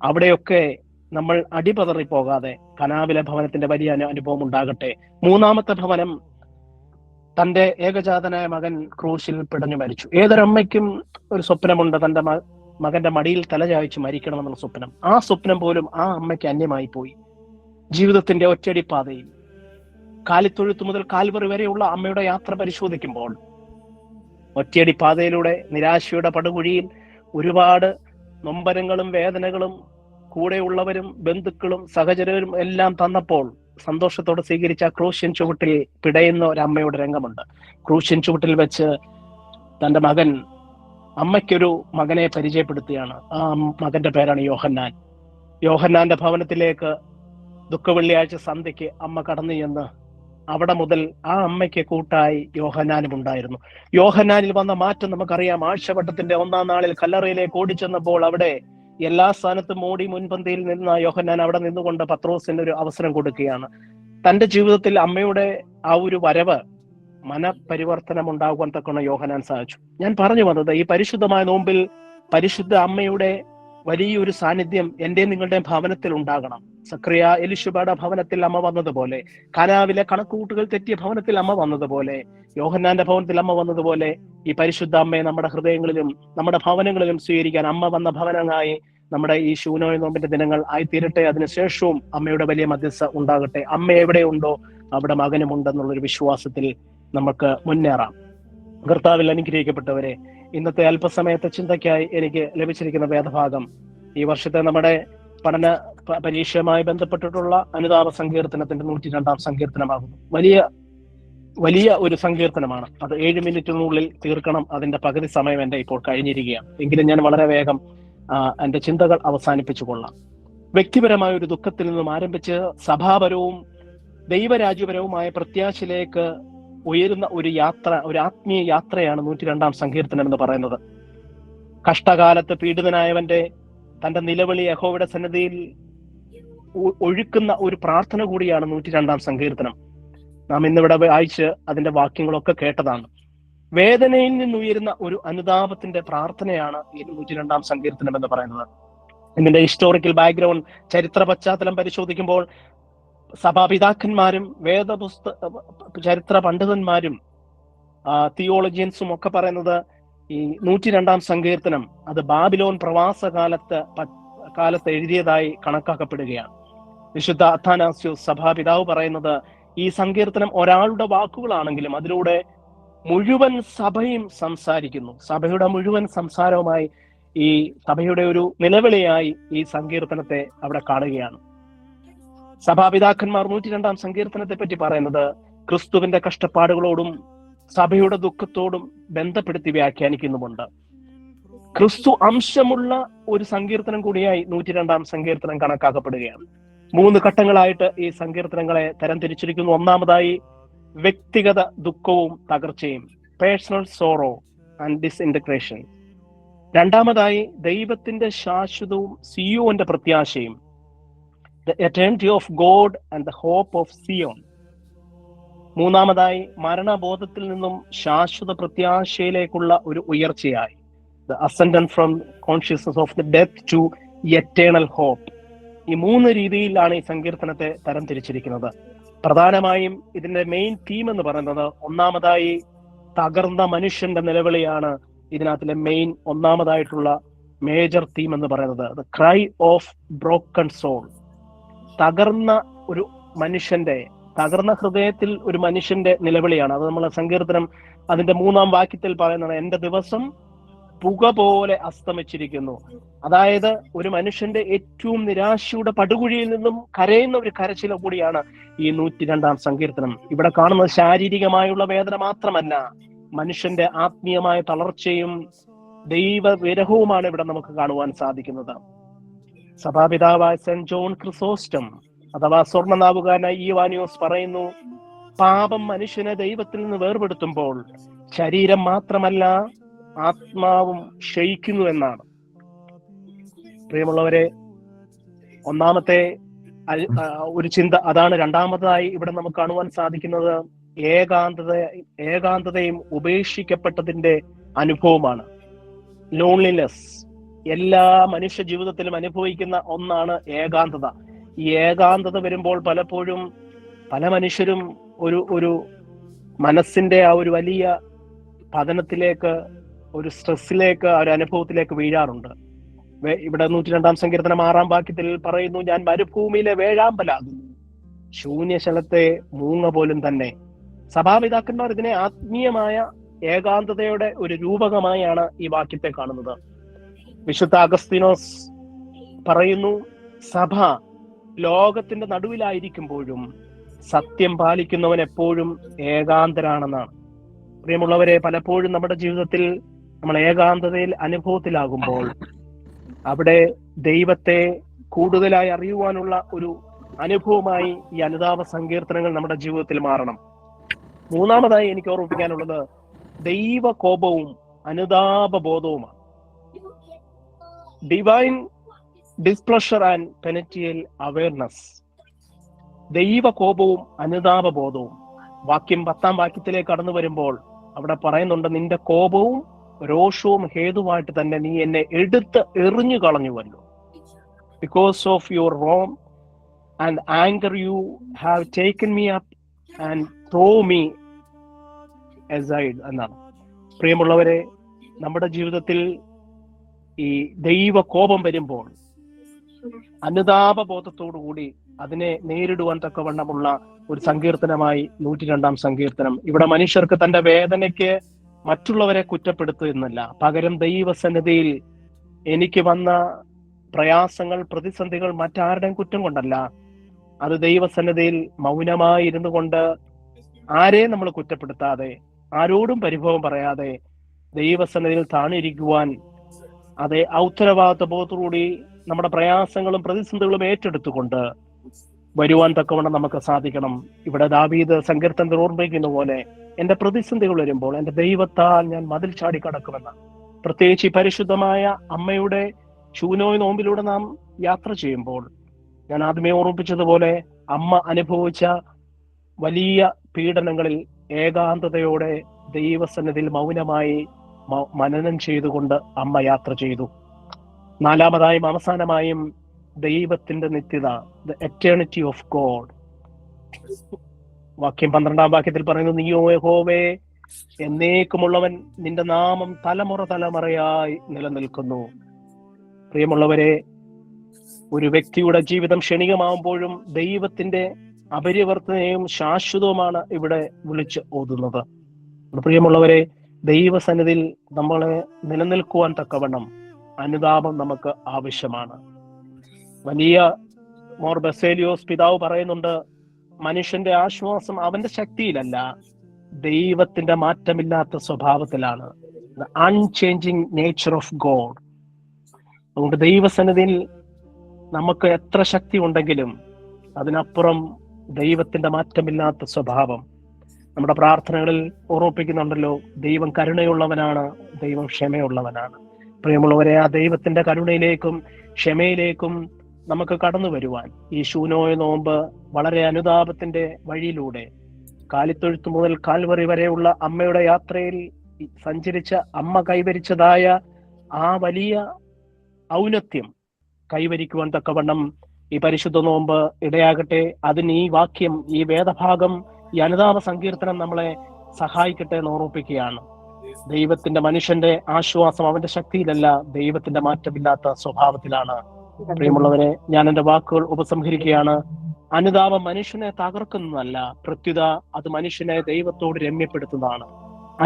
അവിടെയൊക്കെ നമ്മൾ അടിപതറി പോകാതെ കാനാവിലെ ഭവനത്തിന്റെ വലിയ അനുഭവം ഉണ്ടാകട്ടെ. 3-ാമത്തെ ഭവനം, തന്റെ ഏകജാതനായ മകൻ ക്രൂശിൽ പിടഞ്ഞു മരിച്ചു. ഏതൊരമ്മയ്ക്കും ഒരു സ്വപ്നമുണ്ട്, തന്റെ മകന്റെ മടിയിൽ തലചായ്ച്ച് മരിക്കണമെന്നുള്ള സ്വപ്നം. ആ സ്വപ്നം പോലും ആ അമ്മയ്ക്ക് അന്യമായി പോയി. ജീവിതത്തിന്റെ ഒറ്റയടിപ്പാതയിൽ കാലിത്തൊഴുത്ത് മുതൽ കാൽവറി വരെയുള്ള അമ്മയുടെ യാത്ര പരിശോധിക്കുമ്പോൾ ഒറ്റയടിപ്പാതയിലൂടെ നിരാശയുടെ പടുകുഴിയിൽ ഒരുപാട് നൊമ്പരങ്ങളും വേദനകളും കൂടെയുള്ളവരും ബന്ധുക്കളും സഹചരരും എല്ലാം തന്നപ്പോൾ സന്തോഷത്തോടെ സ്വീകരിച്ച ക്രൂശ്യൻ ചുവട്ടിൽ പിടയുന്ന ഒരമ്മയുടെ രംഗമുണ്ട്. ക്രൂശ്യൻ ചുവട്ടിൽ വെച്ച് തന്റെ മകൻ അമ്മയ്ക്കൊരു മകനെ പരിചയപ്പെടുത്തുകയാണ്. ആ മകന്റെ പേരാണ് യോഹന്നാൻ. യോഹന്നാന്റെ ഭവനത്തിലേക്ക് ദുഃഖവെള്ളിയാഴ്ച സന്ധ്യയ്ക്ക് അമ്മ കടന്നു ചെന്ന് അവിടെ മുതൽ ആ അമ്മയ്ക്ക് കൂട്ടായി യോഹന്നാനും ഉണ്ടായിരുന്നു. യോഹന്നാനിൽ വന്ന മാറ്റം നമുക്കറിയാം. ആഴ്ചവട്ടത്തിന്റെ 1-ാം നാളിൽ കല്ലറയിലേക്ക് ഓടിച്ചെന്നപ്പോൾ അവിടെ എല്ലാ സ്ഥാനത്തും ഓടി മുൻപന്തിയിൽ നിന്ന യോഹന്നാൻ അവിടെ നിന്നുകൊണ്ട് പത്രോസിന് ഒരു അവസരം കൊടുക്കുകയാണ്. തന്റെ ജീവിതത്തിൽ അമ്മയുടെ ആ ഒരു വരവ് മനപരിവർത്തനം ഉണ്ടാകുവാൻ തക്കവണ്ണം യോഹന്നാൻ സാധിച്ചു. ഞാൻ പറഞ്ഞു വന്നത്, ഈ പരിശുദ്ധമായ നോമ്പിൽ പരിശുദ്ധ അമ്മയുടെ വലിയൊരു സാന്നിധ്യം എൻ്റെ നിങ്ങളുടെ ഭവനത്തിൽ ഉണ്ടാകണം. സക്രിയ എലിശുബയുടെ ഭവനത്തിൽ അമ്മ വന്നതുപോലെ, കാനാവിലെ കണക്കുകൂട്ടുകൾ തെറ്റിയ ഭവനത്തിൽ അമ്മ വന്നതുപോലെ, യോഹന്നാന്റെ ഭവനത്തിൽ അമ്മ വന്നതുപോലെ, ഈ പരിശുദ്ധ അമ്മയെ നമ്മുടെ ഹൃദയങ്ങളിലും നമ്മുടെ ഭവനങ്ങളിലും സ്വീകരിക്കാൻ അമ്മ വന്ന ഭവനങ്ങളായി നമ്മുടെ ഈ ശൂനോയ നോമ്പിന്റെ ദിനങ്ങൾ ആയിത്തീരട്ടെ. അതിനുശേഷവും അമ്മയുടെ വലിയ മധ്യസ്ഥ ഉണ്ടാകട്ടെ. അമ്മ എവിടെയുണ്ടോ അവിടെ മകനുമുണ്ടെന്നുള്ളൊരു വിശ്വാസത്തിൽ നമുക്ക് മുന്നേറാം. കർത്താവിൽ അനുഗ്രഹിക്കപ്പെട്ടവരെ, ഇന്നത്തെ അല്പസമയത്തെ ചിന്തയ്ക്കായി എനിക്ക് ലഭിച്ചിരിക്കുന്ന വേദഭാഗം ഈ വർഷത്തെ നമ്മുടെ പഠന പരീക്ഷയുമായി ബന്ധപ്പെട്ടിട്ടുള്ള അനുതാപ സങ്കീർത്തനത്തിന്റെ 102 സങ്കീർത്തനമാകുന്നു. വലിയ ഒരു സങ്കീർത്തനമാണ്. അത് 7 മിനിറ്റിനുള്ളിൽ തീർക്കണം. അതിന്റെ പകുതി സമയം എന്റെ ഇപ്പോൾ കഴിഞ്ഞിരിക്കുകയാണ്. എങ്കിലും ഞാൻ വളരെ വേഗം എന്റെ ചിന്തകൾ അവസാനിപ്പിച്ചു കൊള്ളാം. വ്യക്തിപരമായ ഒരു ദുഃഖത്തിൽ നിന്നും ആരംഭിച്ച് സഭാപരവും ദൈവരാജ്യപരവുമായ പ്രത്യാശയിലേക്ക് ഉയരുന്ന ഒരു യാത്ര, ഒരു ആത്മീയ യാത്രയാണ് 102 സങ്കീർത്തനം എന്ന് പറയുന്നത്. കഷ്ടകാലത്ത് പീഡിതനായവന്റെ തന്റെ നിലവിളി യഹോവയുടെ സന്നിധിയിൽ ഒഴുക്കുന്ന ഒരു പ്രാർത്ഥന കൂടിയാണ് 102 സങ്കീർത്തനം. നാം ഇന്നിവിടെ വായിച്ച് അതിന്റെ വാക്യങ്ങളൊക്കെ കേട്ടതാണ്. വേദനയിൽ നിന്നുയരുന്ന ഒരു അനുതാപത്തിന്റെ പ്രാർത്ഥനയാണ് ഈ 102 സങ്കീർത്തനം എന്ന് പറയുന്നത്. ഇതിന്റെ ഹിസ്റ്റോറിക്കൽ ബാക്ക്ഗ്രൗണ്ട്, ചരിത്ര പശ്ചാത്തലം പരിശോധിക്കുമ്പോൾ സഭാപിതാക്കന്മാരും ചരിത്ര പണ്ഡിതന്മാരും തിയോളജിയൻസും ഒക്കെ പറയുന്നത് ഈ 102 സങ്കീർത്തനം അത് ബാബിലോൺ പ്രവാസ കാലത്ത് എഴുതിയതായി കണക്കാക്കപ്പെടുകയാണ്. വിശുദ്ധ അഥാനാസ്യോസ് സഭാപിതാവ് പറയുന്നത് ഈ സങ്കീർത്തനം ഒരാളുടെ വാക്കുകളാണെങ്കിലും അതിലൂടെ മുഴുവൻ സഭയും സംസാരിക്കുന്നു. സഭയുടെ മുഴുവൻ സംസാരവുമായി, ഈ സഭയുടെ ഒരു നിലവിളിയായി ഈ സങ്കീർത്തനത്തെ അവിടെ കാണുകയാണ്. സഭാപിതാക്കന്മാർ 102 സങ്കീർത്തനത്തെ പറ്റി പറയുന്നത് ക്രിസ്തുവിന്റെ കഷ്ടപ്പാടുകളോടും സഭയുടെ ദുഃഖത്തോടും ബന്ധപ്പെടുത്തി വ്യാഖ്യാനിക്കുന്നുമുണ്ട്. ക്രിസ്തു അംശമുള്ള ഒരു സങ്കീർത്തനം കൂടിയായി 102 സങ്കീർത്തനം കണക്കാക്കപ്പെടുകയാണ്. 3 ഘട്ടങ്ങളായിട്ട് ഈ സങ്കീർത്തനങ്ങളെ തരംതിരിച്ചിരിക്കുന്നു. ഒന്നാമതായി വ്യക്തിഗത ദുഃഖവും തകർച്ചയും, പേഴ്സണൽ സോറോ ആൻഡ് ഡിസ്ഇന്റഗ്രേഷൻ. രണ്ടാമതായി ദൈവത്തിന്റെ ശാശ്വതവും സിയോന്റെ പ്രത്യാശയും, the eternity of God and the hope of Zion. മൂന്നാമതായി മരണബോധത്തിൽ നിന്നും ശാശ്വത പ്രത്യാശയിലേക്കുള്ള ഒരു ഉയർച്ചയായി, the ascendant from consciousness of the death to eternal hope. ഈ 3 രീതിയിലാണ് ഈ സങ്കീർത്തനത്തെ തരംതിരിച്ചിരിക്കുന്നത്. പ്രധാനമായും ഇതിന്റെ മെയിൻ തീം എന്ന് പറയുന്നത്, ഒന്നാമതായി തകർന്ന മനുഷ്യന്റെ നിലവിളിയാണ് ഇതിനകത്തിലെ മെയിൻ ഒന്നാമതായിട്ടുള്ള മേജർ തീം എന്ന് പറയുന്നത്. the cry of broken soul. തകർന്ന ഒരു മനുഷ്യന്റെ, തകർന്ന ഹൃദയത്തിൽ ഒരു മനുഷ്യന്റെ നിലവിളിയാണ്. അത് നമ്മളെ സങ്കീർത്തനം അതിന്റെ 3-ാം വാക്യത്തിൽ പറയുന്നത്, എന്റെ ദിവസം പുക പോലെ അസ്തമിച്ചിരിക്കുന്നു. അതായത് ഒരു മനുഷ്യന്റെ ഏറ്റവും നിരാശയുടെ പടുകുഴിയിൽ നിന്നും കരയുന്ന ഒരു കരച്ചില കൂടിയാണ് ഈ 102 സങ്കീർത്തനം. ഇവിടെ കാണുന്നത് ശാരീരികമായുള്ള വേദന മാത്രമല്ല, മനുഷ്യന്റെ ആത്മീയമായ തളർച്ചയും ദൈവവിരഹവുമാണ് ഇവിടെ നമുക്ക് കാണുവാൻ സാധിക്കുന്നത്. സഭാപിതാവായ സെന്റ് ജോൺ ക്രിസോസ്റ്റം അഥവാ സ്വർണ്ണനാവുകാരനായ ഈവാനിയോസ് പറയുന്നു, പാപം മനുഷ്യനെ ദൈവത്തിൽ നിന്ന് വേർപെടുത്തുമ്പോൾ ശരീരം മാത്രമല്ല ആത്മാവും ക്ഷയിക്കുന്നു എന്നാണ്. പ്രിയമുള്ളവരെ, ഒന്നാമത്തെ ഒരു ചിന്ത അതാണ്. രണ്ടാമതായി ഇവിടെ നമുക്ക് കാണുവാൻ സാധിക്കുന്നത് ഏകാന്തതയും ഉപേക്ഷിക്കപ്പെട്ടതിന്റെ അനുഭവമാണ്. ലോൺലിനെസ് എല്ലാ മനുഷ്യ ജീവിതത്തിലും അനുഭവിക്കുന്ന ഒന്നാണ് ഏകാന്തത. ഈ ഏകാന്തത വരുമ്പോൾ പലപ്പോഴും പല മനുഷ്യരും ഒരു മനസ്സിന്റെ ആ ഒരു വലിയ പതനത്തിലേക്ക്, ഒരു സ്ട്രെസ്സിലേക്ക്, ആ ഒരു അനുഭവത്തിലേക്ക് വീഴാറുണ്ട്. ഇവിടെ 102 സങ്കീർത്തനം 6-ാം വാക്യത്തിൽ പറയുന്നു, ഞാൻ മരുഭൂമിയിലെ വേഴാമ്പലാകുന്നു, ശൂന്യശലത്തെ മൂങ്ങ പോലും തന്നെ. സഭാപിതാക്കന്മാർ ഇതിനെ ആത്മീയമായ ഏകാന്തതയുടെ ഒരു രൂപകമായാണ് ഈ വാക്യത്തെ കാണുന്നത്. വിശുദ്ധ അഗസ്തീനോസ് പറയുന്നു, സഭ ലോകത്തിന്റെ നടുവിലായിരിക്കുമ്പോഴും സത്യം പാലിക്കുന്നവൻ എപ്പോഴും ഏകാന്തരാണെന്നാണ്. പ്രിയമുള്ളവരെ, പലപ്പോഴും നമ്മുടെ ജീവിതത്തിൽ നമ്മൾ ഏകാന്തതയിൽ അനുഭവത്തിലാകുമ്പോൾ അവിടെ ദൈവത്തെ കൂടുതലായി അറിയുവാനുള്ള ഒരു അനുഭവമായി ഈ അനുതാപ സങ്കീർത്തനങ്ങൾ നമ്മുടെ ജീവിതത്തിൽ മാറണം. മൂന്നാമതായി എനിക്ക് ഓർമ്മിപ്പിക്കാനുള്ളത് ദൈവ കോപവും അനുതാപ ബോധവുമാണ്. Divine displeasure and penitential awareness. ദൈവ കോപവും അനുതാപ ബോധവും. വാക്യം 10-ാം വാക്യത്തിലേക്ക് കടന്നു വരുമ്പോൾ അവിടെ പറയുന്നുണ്ട്, നിന്റെ കോപവും രോഷവും ഹേതുവായിട്ട് തന്നെ നീ എന്നെ എടുത്ത് എറിഞ്ഞു കളഞ്ഞുവല്ലോ. ബിക്കോസ് ഓഫ് യുവർ റോം and anger you have taken me up and throw me aside എന്നാണ്. പ്രിയമുള്ളവരെ, നമ്മുടെ ജീവിതത്തിൽ ഈ ദൈവ കോപം വരുമ്പോൾ അനുതാപബോധത്തോടു കൂടി അതിനെ നേരിടുവാൻ തക്കവണ്ണമുള്ള ഒരു സങ്കീർത്തനമായി 102 സങ്കീർത്തനം. ഇവിടെ മനുഷ്യർക്ക് തന്റെ വേദനയ്ക്ക് മറ്റുള്ളവരെ കുറ്റപ്പെടുത്തുന്നില്ല, പകരം ദൈവസന്നിധിയിൽ എനിക്ക് വന്ന പ്രയാസങ്ങൾ, പ്രതിസന്ധികൾ മറ്റാരുടെയും കുറ്റം കൊണ്ടല്ല, അത് ദൈവസന്നിധിയിൽ മൗനമായി ഇരുന്നു കൊണ്ട് ആരെയും നമ്മൾ കുറ്റപ്പെടുത്താതെ, ആരോടും പരിഭവം പറയാതെ ദൈവസന്നിധിയിൽ താണിരിക്കുവാൻ, അതേ ഉത്തരവാദിത്വ ബോധത്തോടുകൂടി നമ്മുടെ പ്രയാസങ്ങളും പ്രതിസന്ധികളും ഏറ്റെടുത്തുകൊണ്ട് വരുവാൻ തക്കവണ്ണം നമുക്ക് സാധിക്കണം. ഇവിടെ ദാവീദ് സങ്കീർത്തനത്തിൽ ഓർമ്മിക്കുന്ന പോലെ എന്റെ പ്രതിസന്ധികൾ വരുമ്പോൾ എന്റെ ദൈവത്താൽ ഞാൻ മതിൽ ചാടി കടക്കുമെന്ന്. പ്രത്യേകിച്ച് ഈ പരിശുദ്ധമായ അമ്മയുടെ ശൂനോയ് നോമ്പിലൂടെ നാം യാത്ര ചെയ്യുമ്പോൾ, ഞാൻ ആദ്യമേ ഓർമ്മിപ്പിച്ചതുപോലെ അമ്മ അനുഭവിച്ച വലിയ പീഡനങ്ങളിൽ ഏകാന്തതയോടെ ദൈവസന്നിധിയിൽ മൗനമായി മനനം ചെയ്തുകൊണ്ട് അമ്മ യാത്ര ചെയ്തു. നാലാമതായും അവസാനമായും ദൈവത്തിന്റെ നിത്യത, ദ എറ്റേണിറ്റി ഓഫ് ഗോഡ്. വാക്യം 12 വാക്യത്തിൽ പറയുന്നു, നീയോ യഹോവേ എന്നേക്കുമുള്ളവൻ, നിന്റെ നാമം തലമുറ തലമുറയായി നിലനിൽക്കുന്നു. പ്രിയമുള്ളവരെ, ഒരു വ്യക്തിയുടെ ജീവിതം ക്ഷണികമാവുമ്പോഴും ദൈവത്തിന്റെ അപരിവർത്തനയും ശാശ്വതവുമാണ് ഇവിടെ വിളിച്ച് ഓതുന്നത്. പ്രിയമുള്ളവരെ, ദൈവസന്നിധിയിൽ നമ്മളെ നിലനിൽക്കുവാൻ തക്കവണ്ണം അനുതാപം നമുക്ക് ആവശ്യമാണ്. വലിയ മോർ ബസേലിയോസ് പിതാവ് പറയുന്നുണ്ട്, മനുഷ്യന്റെ ആശ്വാസം അവന്റെ ശക്തിയിലല്ല, ദൈവത്തിന്റെ മാറ്റമില്ലാത്ത സ്വഭാവത്തിലാണ്. The unchanging nature of God. അതുകൊണ്ട് ദൈവസന്നിധിയിൽ നമുക്ക് എത്ര ശക്തി ഉണ്ടെങ്കിലും അതിനപ്പുറം ദൈവത്തിന്റെ മാറ്റമില്ലാത്ത സ്വഭാവം. നമ്മുടെ പ്രാർത്ഥനകളിൽ ഓർമ്മിപ്പിക്കുന്നുണ്ടല്ലോ, ദൈവം കരുണയുള്ളവനാണ്, ദൈവം ക്ഷമയുള്ളവനാണ്. പ്രിയമുള്ളവരെ, ആ ദൈവത്തിന്റെ കരുണയിലേക്കും ക്ഷമയിലേക്കും നമുക്ക് കടന്നു വരുവാൻ ഈ ശൂനോയ നോമ്പ് വളരെ അനുതാപത്തിന്റെ വഴിയിലൂടെ കാലിത്തൊഴുത്ത് മുതൽ കാൽവറി വരെയുള്ള അമ്മയുടെ യാത്രയിൽ സഞ്ചരിച്ച അമ്മ കൈവരിച്ചതായ ആ വലിയ ഔന്നത്യം കൈവരിക്കുവാൻ തക്കവണ്ണം ഈ പരിശുദ്ധ നോമ്പ് ഇടയാകട്ടെ. അതിന് ഈ വാക്യം, ഈ വേദഭാഗം, ഈ അനുതാപ സങ്കീർത്തനം നമ്മളെ സഹായിക്കട്ടെ എന്ന് ഓർമ്മിപ്പിക്കുകയാണ്. ദൈവത്തിന്റെ മനുഷ്യന്റെ ആശ്വാസം അവന്റെ ശക്തിയിലല്ല, ദൈവത്തിന്റെ മാറ്റമില്ലാത്ത സ്വഭാവത്തിലാണ്. പ്രിയമുള്ളവരെ, ഞാൻ എന്റെ വാക്കുകൾ ഉപസംഹരിക്കുകയാണ്. അനുതാപം മനുഷ്യനെ തകർക്കുന്നതല്ല, പ്രത്യുത അത് മനുഷ്യനെ ദൈവത്തോട് രമ്യപ്പെടുത്തുന്നതാണ്.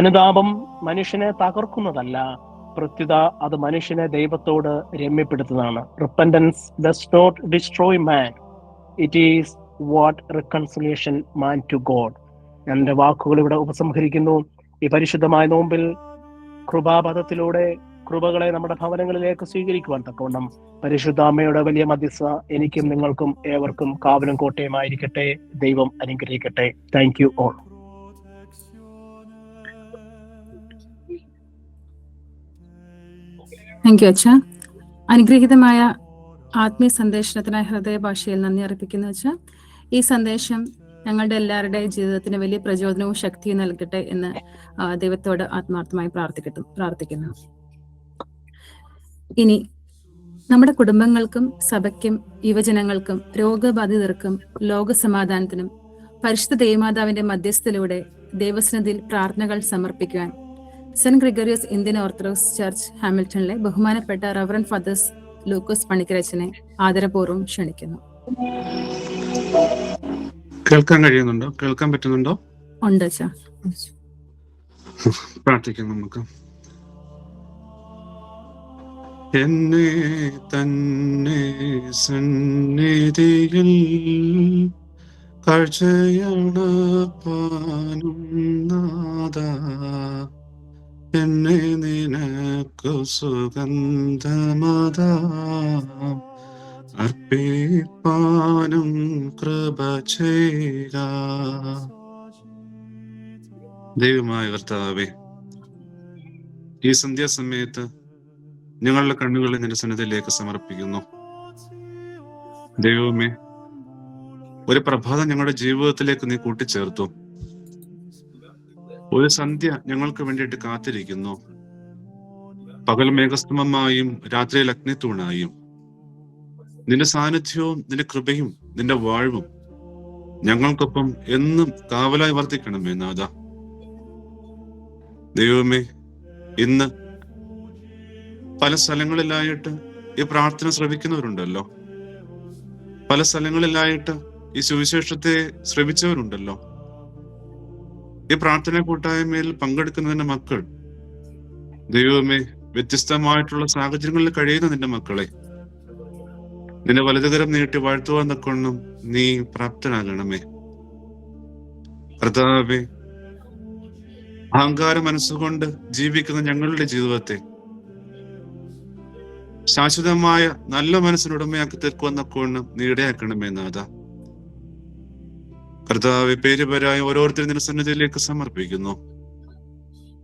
അനുതാപം മനുഷ്യനെ തകർക്കുന്നതല്ല, പ്രത്യുത അത് മനുഷ്യനെ ദൈവത്തോട് രമ്യപ്പെടുത്തുന്നതാണ്. Repentance does not destroy man, it is what reconciliation man to God. ഞാൻ എന്റെ വാക്കുകൾ ഇവിടെ ഉപസംഹരിക്കുന്നു. ഈ പരിശുദ്ധമായ നോമ്പിൽ കൃപാപദത്തിലൂടെ കൃപകളെ നമ്മുടെ ഭവനങ്ങളിലേക്ക് സ്വീകരിക്കുവാൻ തക്കവണ്ണം പരിശുദ്ധ അമ്മയുടെ വലിയ മധ്യസ്ഥ എനിക്കും നിങ്ങൾക്കും ഏവർക്കും കാവലും കോട്ടയുമായിരിക്കട്ടെ. ദൈവം അനുഗ്രഹിക്കട്ടെ. Thank you all. Thank you അച്ഛ. അനുഗ്രഹീതമായ ആത്മീയ സന്ദേശത്തിനായി ഹൃദയഭാഷയിൽ നന്ദി അർപ്പിക്കുന്നു അച്ഛ. ഈ സന്ദേശം ഞങ്ങളുടെ എല്ലാവരുടെയും ജീവിതത്തിന് വലിയ പ്രചോദനവും ശക്തിയും നൽകട്ടെ എന്ന് ദൈവത്തോട് ആത്മാർത്ഥമായി പ്രാർത്ഥിക്കുന്നു. ഇനി നമ്മുടെ കുടുംബങ്ങൾക്കും സഭയ്ക്കും യുവജനങ്ങൾക്കും രോഗബാധിതർക്കും ലോകസമാധാനത്തിനും പരിശുദ്ധ ദേവമാതാവിന്റെ മധ്യസ്ഥയിലൂടെ ദൈവസന്നിധിയിൽ പ്രാർത്ഥനകൾ സമർപ്പിക്കുവാൻ saint Gregorios Indian Orthodox church ഹാമിൽട്ടണിലെ ബഹുമാനപ്പെട്ട റവറന്റ് ഫാദേഴ്സ് ലൂക്കോസ് പണിക്കരച്ചനെ ആദരപൂർവ്വം ക്ഷണിക്കുന്നു. കേൾക്കാൻ കഴിയുന്നുണ്ടോ? കേൾക്കാൻ പറ്റുന്നുണ്ടോ? ഉണ്ട് അച്ഛാ. പ്രാർത്ഥിക്കാം നമുക്ക്. എന്നെ തന്നെ സന്നിധിയിൽ കാഴ്ചയണപ്പാനും നാദാ, എന്നെ നിനക്കു സുഗന്ധമതാ അർപ്പിപ്പാനും കൃപ ചെയ്യുക. ദൈവമായ കർത്താവേ, ഈ സന്ധ്യാസമയത്ത് ഞങ്ങളുടെ കണ്ണുകളെ നിന്റെ സന്നിധിയിലേക്ക് സമർപ്പിക്കുന്നു. ദൈവമേ, ഒരു പ്രഭാതം ഞങ്ങളുടെ ജീവിതത്തിലേക്ക് നീ കൂട്ടിച്ചേർത്തു. ഒരു സന്ധ്യ ഞങ്ങൾക്ക് വേണ്ടിയിട്ട് കാത്തിരിക്കുന്നു. പകൽ മേഘസ്തമമായും രാത്രിയിൽ അഗ്നിത്തൂണായും നിന്റെ സാന്നിധ്യവും നിന്റെ കൃപയും നിന്റെ വാഴ്വും ഞങ്ങൾക്കൊപ്പം എന്നും കാവലായി വർദ്ധിക്കണമേ നാഥ. ദൈവമേ, ഇന്ന് പല സ്ഥലങ്ങളിലായിട്ട് ഈ പ്രാർത്ഥന ശ്രവിക്കുന്നവരുണ്ടല്ലോ, പല സ്ഥലങ്ങളിലായിട്ട് ഈ സുവിശേഷത്തെ ശ്രവിച്ചവരുണ്ടല്ലോ. ഈ പ്രാർത്ഥന കൂട്ടായ്മയിൽ പങ്കെടുക്കുന്നതിന്റെ മക്കൾ, ദൈവമേ, വ്യത്യസ്തമായിട്ടുള്ള സാഹചര്യങ്ങളിൽ കഴിയുന്ന നിന്റെ മക്കളെ നിന്റെ വലതുകരം നീട്ടി വാഴ്ത്തുവാൻ തക്കൊണ്ടും നീ പ്രാപ്തനാകണമേ. കർത്താവേ, അഹങ്കാര മനസ്സുകൊണ്ട് ജീവിക്കുന്ന ഞങ്ങളുടെ ജീവിതത്തെ ശാശ്വതമായ നല്ല മനസ്സിനുടമയാക്കി തീർക്കുവാൻ തക്കവണ്ണം നീ ഇടയാക്കണമേ നാഥ. കർത്താവെ, പേരുപേരായ ഓരോരുത്തരും നിന്റെ സന്നിധിയിലേക്ക് സമർപ്പിക്കുന്നു.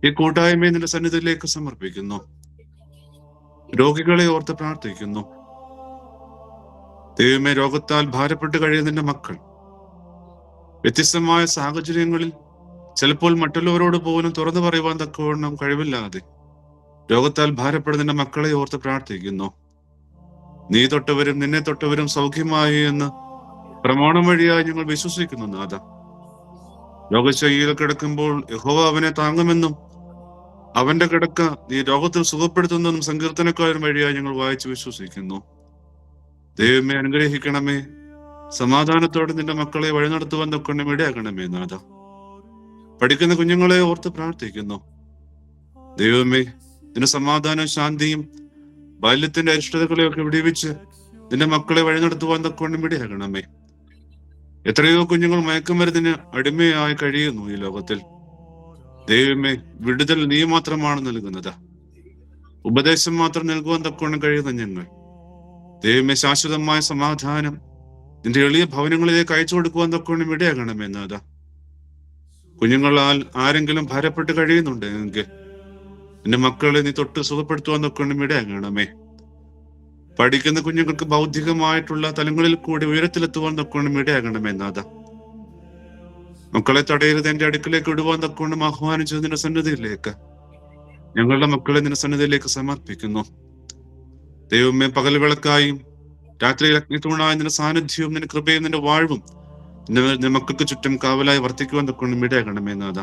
ഈ കൂട്ടായ്മയെ നിന്റെ സന്നിധിയിലേക്ക് സമർപ്പിക്കുന്നു. രോഗികളെ ഓർത്ത് പ്രാർത്ഥിക്കുന്നു. ദൈവമേ, രോഗത്താൽ ഭാരപ്പെട്ട് കഴിയുന്ന നിന്റെ മക്കൾ വ്യത്യസ്തമായ സാഹചര്യങ്ങളിൽ ചിലപ്പോൾ മറ്റുള്ളവരോട് പോലും തുറന്നു പറയുവാൻ തക്കവണ്ണം കഴിവില്ലാതെ രോഗത്താൽ ഭാരപ്പെടുന്ന മക്കളെ ഓർത്ത് പ്രാർത്ഥിക്കുന്നു. നീ തൊട്ടവരും നിന്നെ തൊട്ടവരും സൗഖ്യമായി എന്ന് പ്രമാണം വഴിയായി ഞങ്ങൾ വിശ്വസിക്കുന്നു നാഥ. രോഗശൈലിയിൽ കിടക്കുമ്പോൾ യഹോവ അവനെ താങ്ങുമെന്നും അവന്റെ കിടക്ക നീ രോഗത്തിൽ സുഖപ്പെടുത്തുന്നെന്നും സങ്കീർത്തനക്കാരൻ വഴിയായി ഞങ്ങൾ വായിച്ച് വിശ്വസിക്കുന്നു. ദൈവമേ, അനുഗ്രഹിക്കണമേ. സമാധാനത്തോടെ നിന്റെ മക്കളെ വഴി നടത്തുവാൻ തൊക്കൊണ്ടും ഇടയാക്കണമേ നാഥ. പഠിക്കുന്ന കുഞ്ഞുങ്ങളെ ഓർത്ത് പ്രാർത്ഥിക്കുന്നു. ദൈവമേ, നിന്റെ സമാധാനം ശാന്തിയും ബാല്യത്തിന്റെ അരിഷ്ടതകളെയൊക്കെ വിടിവിച്ച് നിന്റെ മക്കളെ വഴി നടത്തുവാൻ തക്കൊണ്ടും ഇടയാക്കണമേ. എത്രയോ കുഞ്ഞുങ്ങൾ മയക്കുമരുന്നിന് അടിമയായി കഴിയുന്നു ഈ ലോകത്തിൽ. ദൈവമേ, വിടുതൽ നീ മാത്രമാണ് നൽകുന്നത്. ഉപദേശം മാത്രം നൽകുവാൻ തക്കോണം കഴിയുന്ന ഞങ്ങൾ, ദൈവമേ, ശാശ്വതമായ സമാധാനം നിന്റെ എളിയ ഭവനങ്ങളിലേക്ക് അയച്ചു കൊടുക്കുവാൻ തക്കോണം ഇടയാകണമേ നാഥ. കുഞ്ഞുങ്ങളാൽ ആരെങ്കിലും ഭാരപ്പെട്ട് കഴിയുന്നുണ്ടെങ്കിൽ നിന്റെ മക്കളെ നീ തൊട്ട് സുഖപ്പെടുത്തുവാൻ തക്കോണം ഇടയാകണമേ. പഠിക്കുന്ന കുഞ്ഞുങ്ങൾക്ക് ബൗദ്ധികമായിട്ടുള്ള തലങ്ങളിൽ കൂടി ഉയരത്തിലെത്തുവാൻ തക്കോണം ഇടയാകണമേ നാഥ. മക്കളെ തടയരുത്, എന്റെ അടുക്കിലേക്ക് ഇടുവാൻ തക്കോണം ആഹ്വാനിച്ചത് നിന്റെ സന്നിധിയിലേക്ക് ഞങ്ങളുടെ മക്കളെ നിന്റെ സന്നിധിയിലേക്ക് സമർപ്പിക്കുന്നു. ദൈവമേ, പകൽ വിളക്കായും രാത്രിയിൽ അഗ്നിത്തൂണായ നിന്റെ സാന്നിധ്യവും നിന്റെ കൃപയും നിന്റെ വാഴ്വും നിന്റെ മക്കൾക്ക് ചുറ്റും കാവലായി വർദ്ധിക്കുവാൻ തക്കൊണ്ട് ഇടയാകണമേ നാഥ.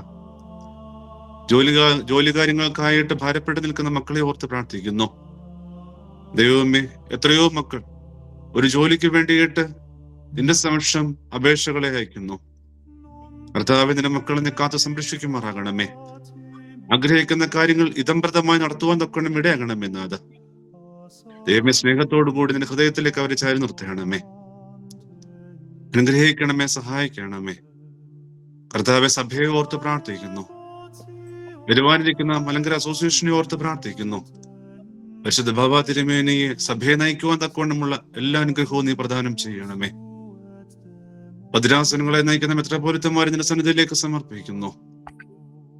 ജോലി കാര്യങ്ങൾക്കായിട്ട് ഭാരപ്പെട്ട് നിൽക്കുന്ന മക്കളെ ഓർത്ത് പ്രാർത്ഥിക്കുന്നു. ദൈവമേ, എത്രയോ മക്കൾ ഒരു ജോലിക്ക് വേണ്ടിയിട്ട് നിന്റെ സമക്ഷം അപേക്ഷകളെ അയക്കുന്നു. കർത്താവേ, നിന്റെ മക്കളെ നീ കാത്ത് സംരക്ഷിക്കുമാറാകണമേ. ആഗ്രഹിക്കുന്ന കാര്യങ്ങൾ ഇതംപ്രദമായി നടത്തുവാൻ തക്കൊണ്ട് ഇടയാകണമേ നാഥ. ദൈവമേ, സ്നേഹത്തോടുകൂടി നിന്റെ ഹൃദയത്തിലേക്ക് അവരെ ചാരി നിർത്തണമേ. അനുഗ്രഹിക്കണമേ, സഹായിക്കണമേ. കർത്താവെ, സഭയെ ഓർത്ത് പ്രാർത്ഥിക്കുന്നു. വരുവാനിരിക്കുന്ന മലങ്കര അസോസിയേഷനെ ഓർത്ത് പ്രാർത്ഥിക്കുന്നു. പരിശുദ്ധ ബാബ തിരുമേനിയെ സഭയെ നയിക്കുവാൻ തക്കവണ്ണമുള്ള എല്ലാ അനുഗ്രഹവും നീ പ്രദാനം ചെയ്യണമേ. ഭദ്രാസനങ്ങളെ നയിക്കുന്ന മെത്രാപ്പോലിത്തമാരെ നിന്റെ സന്നിധിയിലേക്ക് സമർപ്പിക്കുന്നു.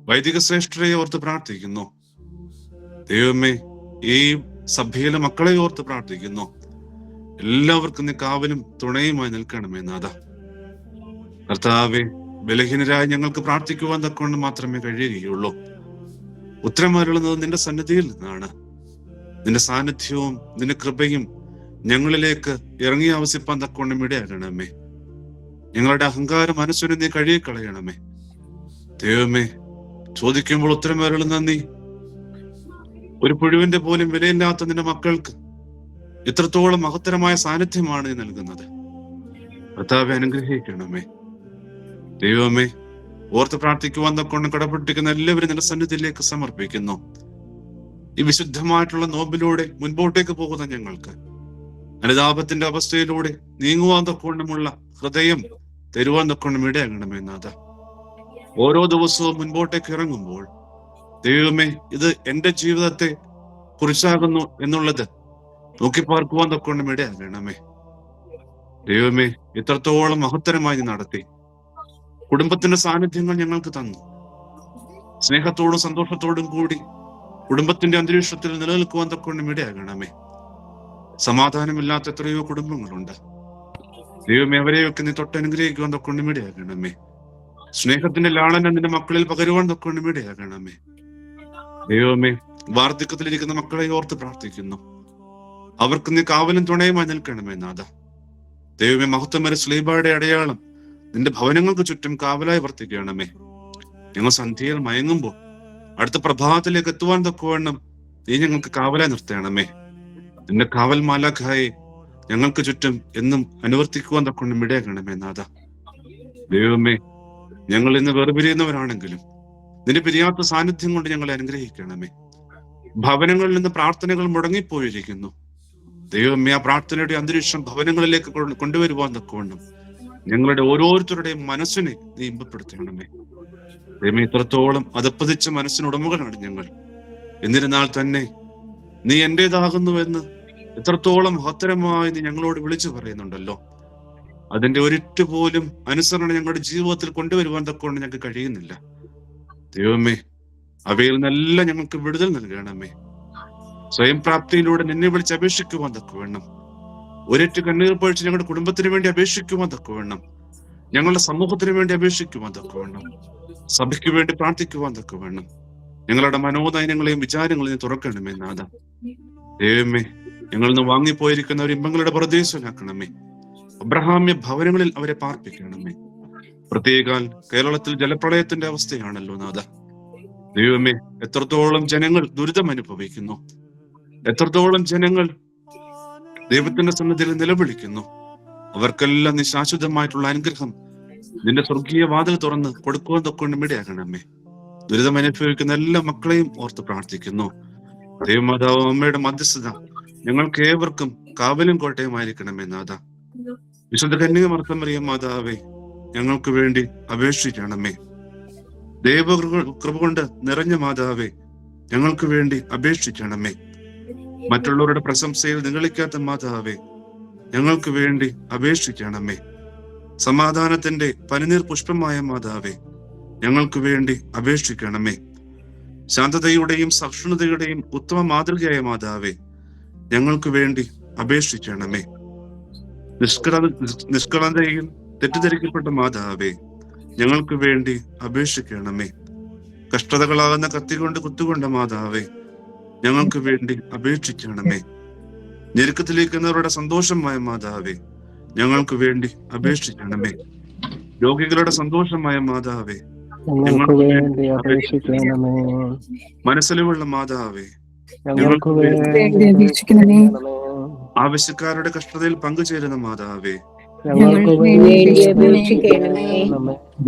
വൈദിക ശ്രേഷ്ഠരെ ഓർത്ത് പ്രാർത്ഥിക്കുന്നു. ദൈവമേ, ഈ സഭയിലെ മക്കളെ ഓർത്ത് പ്രാർത്ഥിക്കുന്നു. എല്ലാവർക്കും നീ കാവലും തുണയുമായി നിൽക്കണമേ നാഥ. കർത്താവെ, ബലഹീനരായ ഞങ്ങൾക്ക് പ്രാർത്ഥിക്കുവാൻ തക്കൊണ്ട് മാത്രമേ കഴിയുകയുള്ളൂ. ഉത്തരമരുളുന്നത് നിന്റെ സന്നിധിയിൽ നിന്നാണ്. നിന്റെ സാന്നിധ്യവും നിന്റെ കൃപയും ഞങ്ങളിലേക്ക് ഇറങ്ങി ആവശ്യപ്പാൻ തക്കൊണ്ട് ഇടയാകണമേ. ഞങ്ങളുടെ അഹങ്കാര മനസ്സിനെ നീ കഴുകിക്കളയണമേ. ദൈവമേ, ചോദിക്കുമ്പോൾ ഉത്തരമരുളുന്ന നീ ഒരു പുഴുവിന്റെ പോലും വിലയില്ലാത്ത നിന്റെ മക്കൾക്ക് ഇത്രത്തോളം മഹത്തരമായ സാന്നിധ്യമാണ് നീ നൽകുന്നത്. കർത്താവെ, അനുഗ്രഹിക്കണമേ. ദൈവമേ, ഓർത്ത് പ്രാർത്ഥിക്കുവാൻ തക്കൊണ്ട് കടപ്പെട്ടിരിക്കുന്ന എല്ലാവരും നിന്റെ സന്നിധിയിലേക്ക് സമർപ്പിക്കുന്നു. ഈ വിശുദ്ധമായിട്ടുള്ള നോമ്പിലൂടെ മുൻപോട്ടേക്ക് പോകുന്ന ഞങ്ങൾക്ക് അനുതാപത്തിന്റെ അവസ്ഥയിലൂടെ നീങ്ങുവാൻ തക്കൊണ്ടുമുള്ള ഹൃദയം തരുവാൻ തക്കൊണ്ടും ഇടയാകണമേ നാഥ. ഓരോ ദിവസവും മുൻപോട്ടേക്ക് ഇറങ്ങുമ്പോൾ ദൈവമേ, ഇത് എന്റെ ജീവിതത്തെ കുറിച്ചാകുന്നു എന്നുള്ളത് നോക്കിപ്പാർക്കുവാൻ തക്കൊണ്ടും ഇടയാകണമേ. ദൈവമേ, ഇത്രത്തോളം മഹത്തരമായി നീ നടത്തി. കുടുംബത്തിന്റെ സാന്നിധ്യങ്ങൾ ഞങ്ങൾക്ക് തന്നു. സ്നേഹത്തോടും സന്തോഷത്തോടും കൂടി കുടുംബത്തിന്റെ അന്തരീക്ഷത്തിൽ നിലനിൽക്കുവാൻ തക്കൊണ്ടും ഇടയാകണമേ. സമാധാനമില്ലാത്ത എത്രയോ കുടുംബങ്ങളുണ്ട്. ദൈവമേ, അവരെയൊക്കെ നീ തൊട്ടനുഗ്രഹിക്കുവാൻ തക്കൊണ്ടും ഇടയാകണമേ. സ്നേഹത്തിന്റെ ലാളനം നിന്റെ മക്കളിൽ പകരുവാൻ തക്കൊണ്ടും ഇടയാകണമേ. ദൈവമേ, വാർദ്ധക്യത്തിലിരിക്കുന്ന മക്കളെ ഓർത്ത് പ്രാർത്ഥിക്കുന്നു. അവർക്ക് നീ കാവലും തുണയുമായി നിൽക്കണമേ നാഥ. ദൈവമേ, മഹത്വമര സ്ലീബയുടെ അടയാളം നിന്റെ ഭവനങ്ങൾക്ക് ചുറ്റും കാവലായി വർത്തിക്കണമേ. ഞങ്ങൾ സന്ധ്യയിൽ മയങ്ങുമ്പോൾ അടുത്ത പ്രഭാതത്തിലേക്ക് എത്തുവാൻ തക്കവണ്ണം നീ ഞങ്ങൾക്ക് കാവലായി നിർത്തണമേ. നിന്റെ കാവൽ മാലാഖായെ ഞങ്ങൾക്ക് ചുറ്റും എന്നും അനുവർത്തിക്കുവാൻ തക്കൊണ്ട് ഇടയാക്കണമേ നാഥ. ദൈവമേ, ഞങ്ങൾ ഇന്ന് വേർപിരിയുന്നവരാണെങ്കിലും നിന്റെ പിരിയാത്ത സാന്നിധ്യം കൊണ്ട് ഞങ്ങളെ അനുഗ്രഹിക്കണമേ. ഭവനങ്ങളിൽ നിന്ന് പ്രാർത്ഥനകൾ മുടങ്ങിപ്പോയിരിക്കുന്നു. ദൈവമേ, ആ പ്രാർത്ഥനയുടെ അന്തരീക്ഷം ഭവനങ്ങളിലേക്ക് കൊണ്ടുവരുവാൻ തക്കവണ്ണം ഞങ്ങളുടെ ഓരോരുത്തരുടെയും മനസ്സിനെ നീ ഇമ്പപ്പെടുത്തണമേ. ദൈവമേ, ഇത്രത്തോളം അതപ്പതിച്ച മനസ്സിനുടമകളാണ് ഞങ്ങൾ. എന്നിരുന്നാൽ തന്നെ നീ എന്റേതാകുന്നുവെന്ന് എത്രത്തോളം മഹത്തരമായി നീ ഞങ്ങളോട് വിളിച്ചു പറയുന്നുണ്ടല്ലോ. അതിന്റെ ഒരിറ്റു പോലും അനുസരണം ഞങ്ങളുടെ ജീവിതത്തിൽ കൊണ്ടുവരുവാൻ തക്കൊണ്ട് ഞങ്ങൾക്ക് കഴിയുന്നില്ല. ദൈവമേ, അവയിൽ നിന്നെല്ലാം ഞങ്ങൾക്ക് വിടുതൽ നൽകണമേ. സ്വയം പ്രാപ്തിയിലൂടെ നിന്നെ വിളിച്ച് അപേക്ഷിക്കുവാൻ തക്കവണ്ണം, ഒരേറ്റ് കണ്ണീർ പൊഴിച്ച് ഞങ്ങളുടെ കുടുംബത്തിന് വേണ്ടി അപേക്ഷിക്കുവാൻ തക്കവണ്ണം, ഞങ്ങളുടെ സമൂഹത്തിന് വേണ്ടി അപേക്ഷിക്കുവാൻ തക്കവണ്ണം, സഭയ്ക്ക് വേണ്ടി പ്രാർത്ഥിക്കുവാൻ തക്കവണ്ണം ഞങ്ങളുടെ മനോനയനങ്ങളെയും വിചാരങ്ങളെയും തുറക്കണമേ നാഥ. ദൈവമേ, ഞങ്ങളിൽ നിന്ന് വാങ്ങിപ്പോയിരിക്കുന്ന ഒരു ഇമ്പങ്ങളുടെ പ്രദേശനാക്കണമേ. അബ്രഹാമ്യ ഭവനങ്ങളിൽ അവരെ പാർപ്പിക്കണമേ. പ്രത്യേകാൽ കേരളത്തിൽ ജലപ്രളയത്തിന്റെ അവസ്ഥയാണല്ലോ നാഥ. ദൈവമേ, എത്രത്തോളം ജനങ്ങൾ ദുരിതം അനുഭവിക്കുന്നു, എത്രത്തോളം ജനങ്ങൾ ദൈവത്തിന്റെ സന്നിധിയിൽ നിലവിളിക്കുന്നു. അവർക്കെല്ലാം നീ ശാശ്വതമായിട്ടുള്ള അനുഗ്രഹം നിന്റെ സ്വർഗീയ വാതിൽ തുറന്ന് കൊടുക്കുവാൻ തൊക്കൊണ്ടും ഇടയാകണമേ. ദുരിതം അനുഭവിക്കുന്ന എല്ലാ മക്കളെയും ഓർത്ത് പ്രാർത്ഥിക്കുന്നു. ദൈവമാതാവ് അമ്മയുടെ മധ്യസ്ഥത ഞങ്ങൾക്ക് ഏവർക്കും കാവലും കോട്ടയുമായിരിക്കണമേ നാഥ. വിശുദ്ധ കന്യക മർത്തമറിയ മാതാവേ, ഞങ്ങൾക്ക് വേണ്ടി അപേക്ഷിക്കണമേ. ദൈവകൃപ കൊണ്ട് നിറഞ്ഞ മാതാവേ, ഞങ്ങൾക്ക് വേണ്ടി അപേക്ഷിക്കണമേ. മറ്റുള്ളവരുടെ പ്രശംസയിൽ നിഗളിക്കാത്ത മാതാവേ, ഞങ്ങൾക്ക് വേണ്ടി അപേക്ഷിക്കണമേ. സമാധാനത്തിന്റെ പനിനീർ പുഷ്പമായ മാതാവേ, ഞങ്ങൾക്ക് വേണ്ടി അപേക്ഷിക്കണമേ. ശാന്തതയുടെയും സഹിഷ്ണുതയുടെയും ഉത്തമ മാതൃകയായ മാതാവേ, ഞങ്ങൾക്ക് വേണ്ടി അപേക്ഷിക്കണമേ. നിഷ്കളങ്കയിൽ തെറ്റിദ്ധരിക്കപ്പെട്ട മാതാവേ, ഞങ്ങൾക്ക് വേണ്ടി അപേക്ഷിക്കണമേ. കഷ്ടതകളാകുന്ന കത്തികൊണ്ട് കുത്തുകൊണ്ട മാതാവേ, ഞങ്ങൾക്ക് വേണ്ടി അപേക്ഷിക്കണമേ. ഞെരുക്കത്തിലേക്കുന്നവരുടെ സന്തോഷമായ മാതാവേ, ഞങ്ങൾക്ക് വേണ്ടി അപേക്ഷിക്കണമേ. രോഗികളുടെ സന്തോഷമായ മാതാവേ, ഞങ്ങൾക്ക് വേണ്ടി അപേക്ഷിക്കണമേ. മനസ്സിലുള്ള മാതാവേ, ഞങ്ങൾക്ക് വേണ്ടി അപേക്ഷിക്കണമേ. ആവശ്യക്കാരുടെ കഷ്ടതയിൽ പങ്കുചേരുന്ന മാതാവേ, ഞങ്ങൾക്ക് വേണ്ടി അപേക്ഷിക്കണമേ.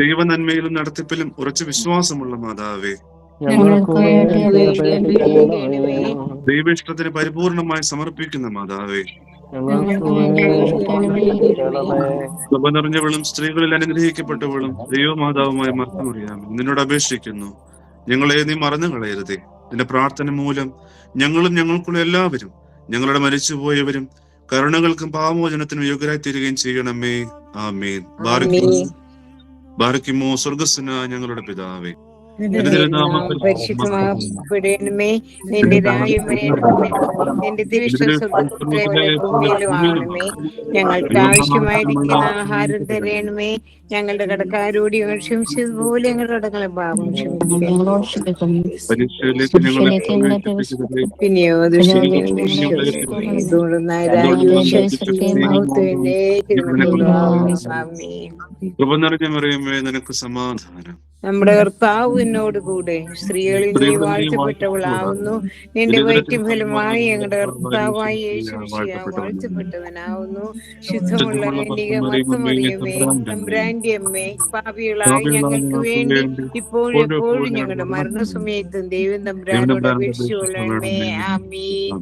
ദൈവ നന്മയിലും നടത്തിപ്പിലും ഉറച്ച വിശ്വാസമുള്ള മാതാവേ, ഞങ്ങൾക്ക് വേണ്ടി അപേക്ഷിക്കണമേ. ദൈവ ഇഷ്ടത്തിന് പരിപൂർണമായി സമർപ്പിക്കുന്ന മാതാവേ, ഞങ്ങൾക്ക് വേണ്ടി അപേക്ഷിക്കണമേ. കൃപ നിറഞ്ഞവളും സ്ത്രീകളിൽ അനുഗ്രഹിക്കപ്പെട്ടവളും ദൈവമാതാവുമായ മർത്തമറിയാമേ, നിന്നോട് അപേക്ഷിക്കുന്നു. ഞങ്ങളെ നീ മറന്നു കളയരുതേ. നിന്റെ പ്രാർത്ഥന മൂലം ഞങ്ങളും ഞങ്ങൾക്കുള്ള എല്ലാവരും, ഞങ്ങളുടെ മരിച്ചുപോയവരും കരുണകൾക്കും പാപമോചനത്തിനും യോഗ്യരായി തീരുകയും ചെയ്യണമേ. ആമേൻ. ബാരക്കിമോ സ്വർഗസ്വനായ ഞങ്ങളുടെ പിതാവേ, പരിശുദ്ധമാകപ്പെടണമേ. നിന്റെ രാജ്യം വരണമേ. നിന്റെ തിരുഷ്ടം സ്വർഗ്ഗത്തിലെ ഭൂമിയിലും ആകണമേ. ഞങ്ങൾക്ക് ആവശ്യമായിരിക്കുന്ന ആഹാരം തരണമേ. ഞങ്ങളുടെ കടക്കാരോട് ഞങ്ങൾ ക്ഷമിച്ചതുപോലെ ഞങ്ങളുടെ കടങ്ങളെ പാപം ക്ഷമിക്കണം. പിന്നെയോ നിനക്ക് സമാധാനം. നമ്മുടെ കർത്താവ് എന്നോട് കൂടെ, സ്ത്രീകളിൽ നീ വാഴ്ത്തപ്പെട്ടവളാവുന്നു. നിന്റെ വയറ്റുഫലമായി ഞങ്ങളുടെ കർത്താവായ യേശു വാഴ്ത്തപ്പെട്ടവനാവുന്നു. ശുദ്ധമുള്ള കന്യകമറിയമേ, തമ്പുരാന്റെ അമ്മേ, പാപികളായ ഞങ്ങൾക്ക് വേണ്ടി ഇപ്പോഴും എപ്പോഴും ഞങ്ങളുടെ മരണസമയത്തും ദൈവം തമ്പുരാനോട് അപേക്ഷിച്ചുകൊള്ളണമേ. ആമേൻ.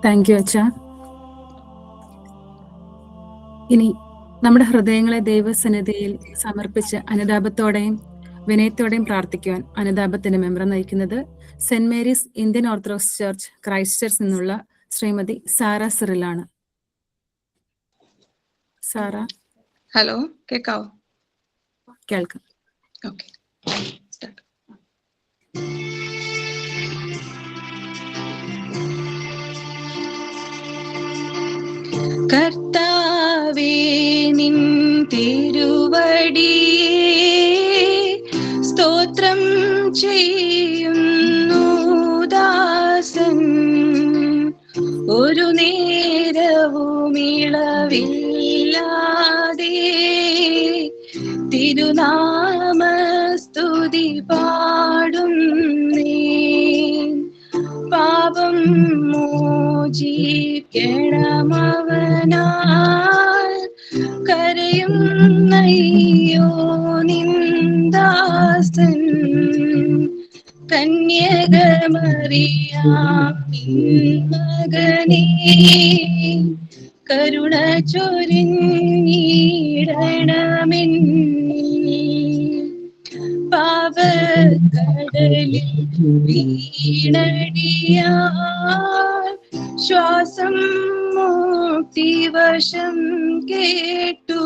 താങ്ക് യു അച്ഛ. ഇനി നമ്മുടെ ഹൃദയങ്ങളെ ദൈവസന്നിധിയിൽ സമർപ്പിച്ച് അനുതാപത്തോടെയും വിനയത്തോടെയും പ്രാർത്ഥിക്കുവാൻ അനുതാപത്തിന്റെ മെമ്പർ നയിക്കുന്നത് saint Mary's Indian Orthodox church Christ church നിന്നുള്ള ശ്രീമതി സാറ സിറിലാണ്. സാറ. ഹലോ, കേക്കാവോ? കേൾക്കാം. ഓക്കെ. കർത്താവേ, നിൻ തിരുവടി സ്തോത്രം ചെയ്യുന്നു ദാസൻ. ഒരു നേരവും ഇളവില്ലാതെ തിരുനാമസ്തുതി പാടുന്നേ. പാപം മോചിക്കണമവനാൽ കരയുന്നയ്യോ നിന്ദാസൻ. കന്യകമറിയാമിൻ മകനേ, കരുണ ചൊരിഞ്ഞിടണമെന്നിൽ. പാപക്കടലിൽ വീണടിയാൽ ശ്വാസം മുക്തിവശം കേട്ടു.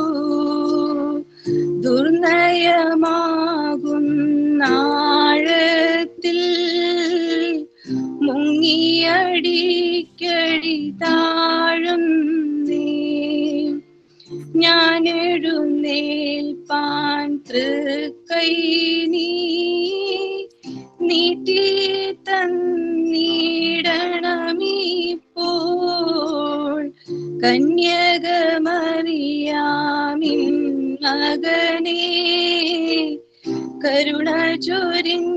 ദുർനയമാകുന്നാഴത്തിൽ മുങ്ങിയടിക്കടി താഴുന്നേ. ഞാൻ എഴുന്നേൽപ്പാൻ തൃക്കൈ നീട്ടി തന്നിടണമിപ്പോൾ. കന്യകമറിയാമിൻ മകനേ, കരുണ ചൊരിഞ്ഞിടണമെന്നിൽ.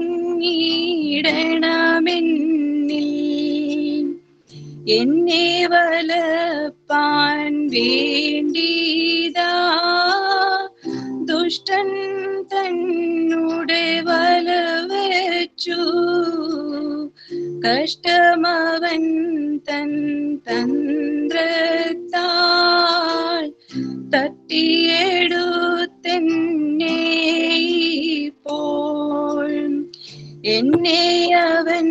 എന്നെ വലപ്പാൻ വേണ്ടിതാ ദുഷ്ടൻ തന്നുടെ വല വെച്ചു. കഷ്ടമവൻ തൻ തന്ത്രത്താൽ തട്ടിയെടുത്തെന്നെ ഇപ്പോൾ. എന്നെ അവൻ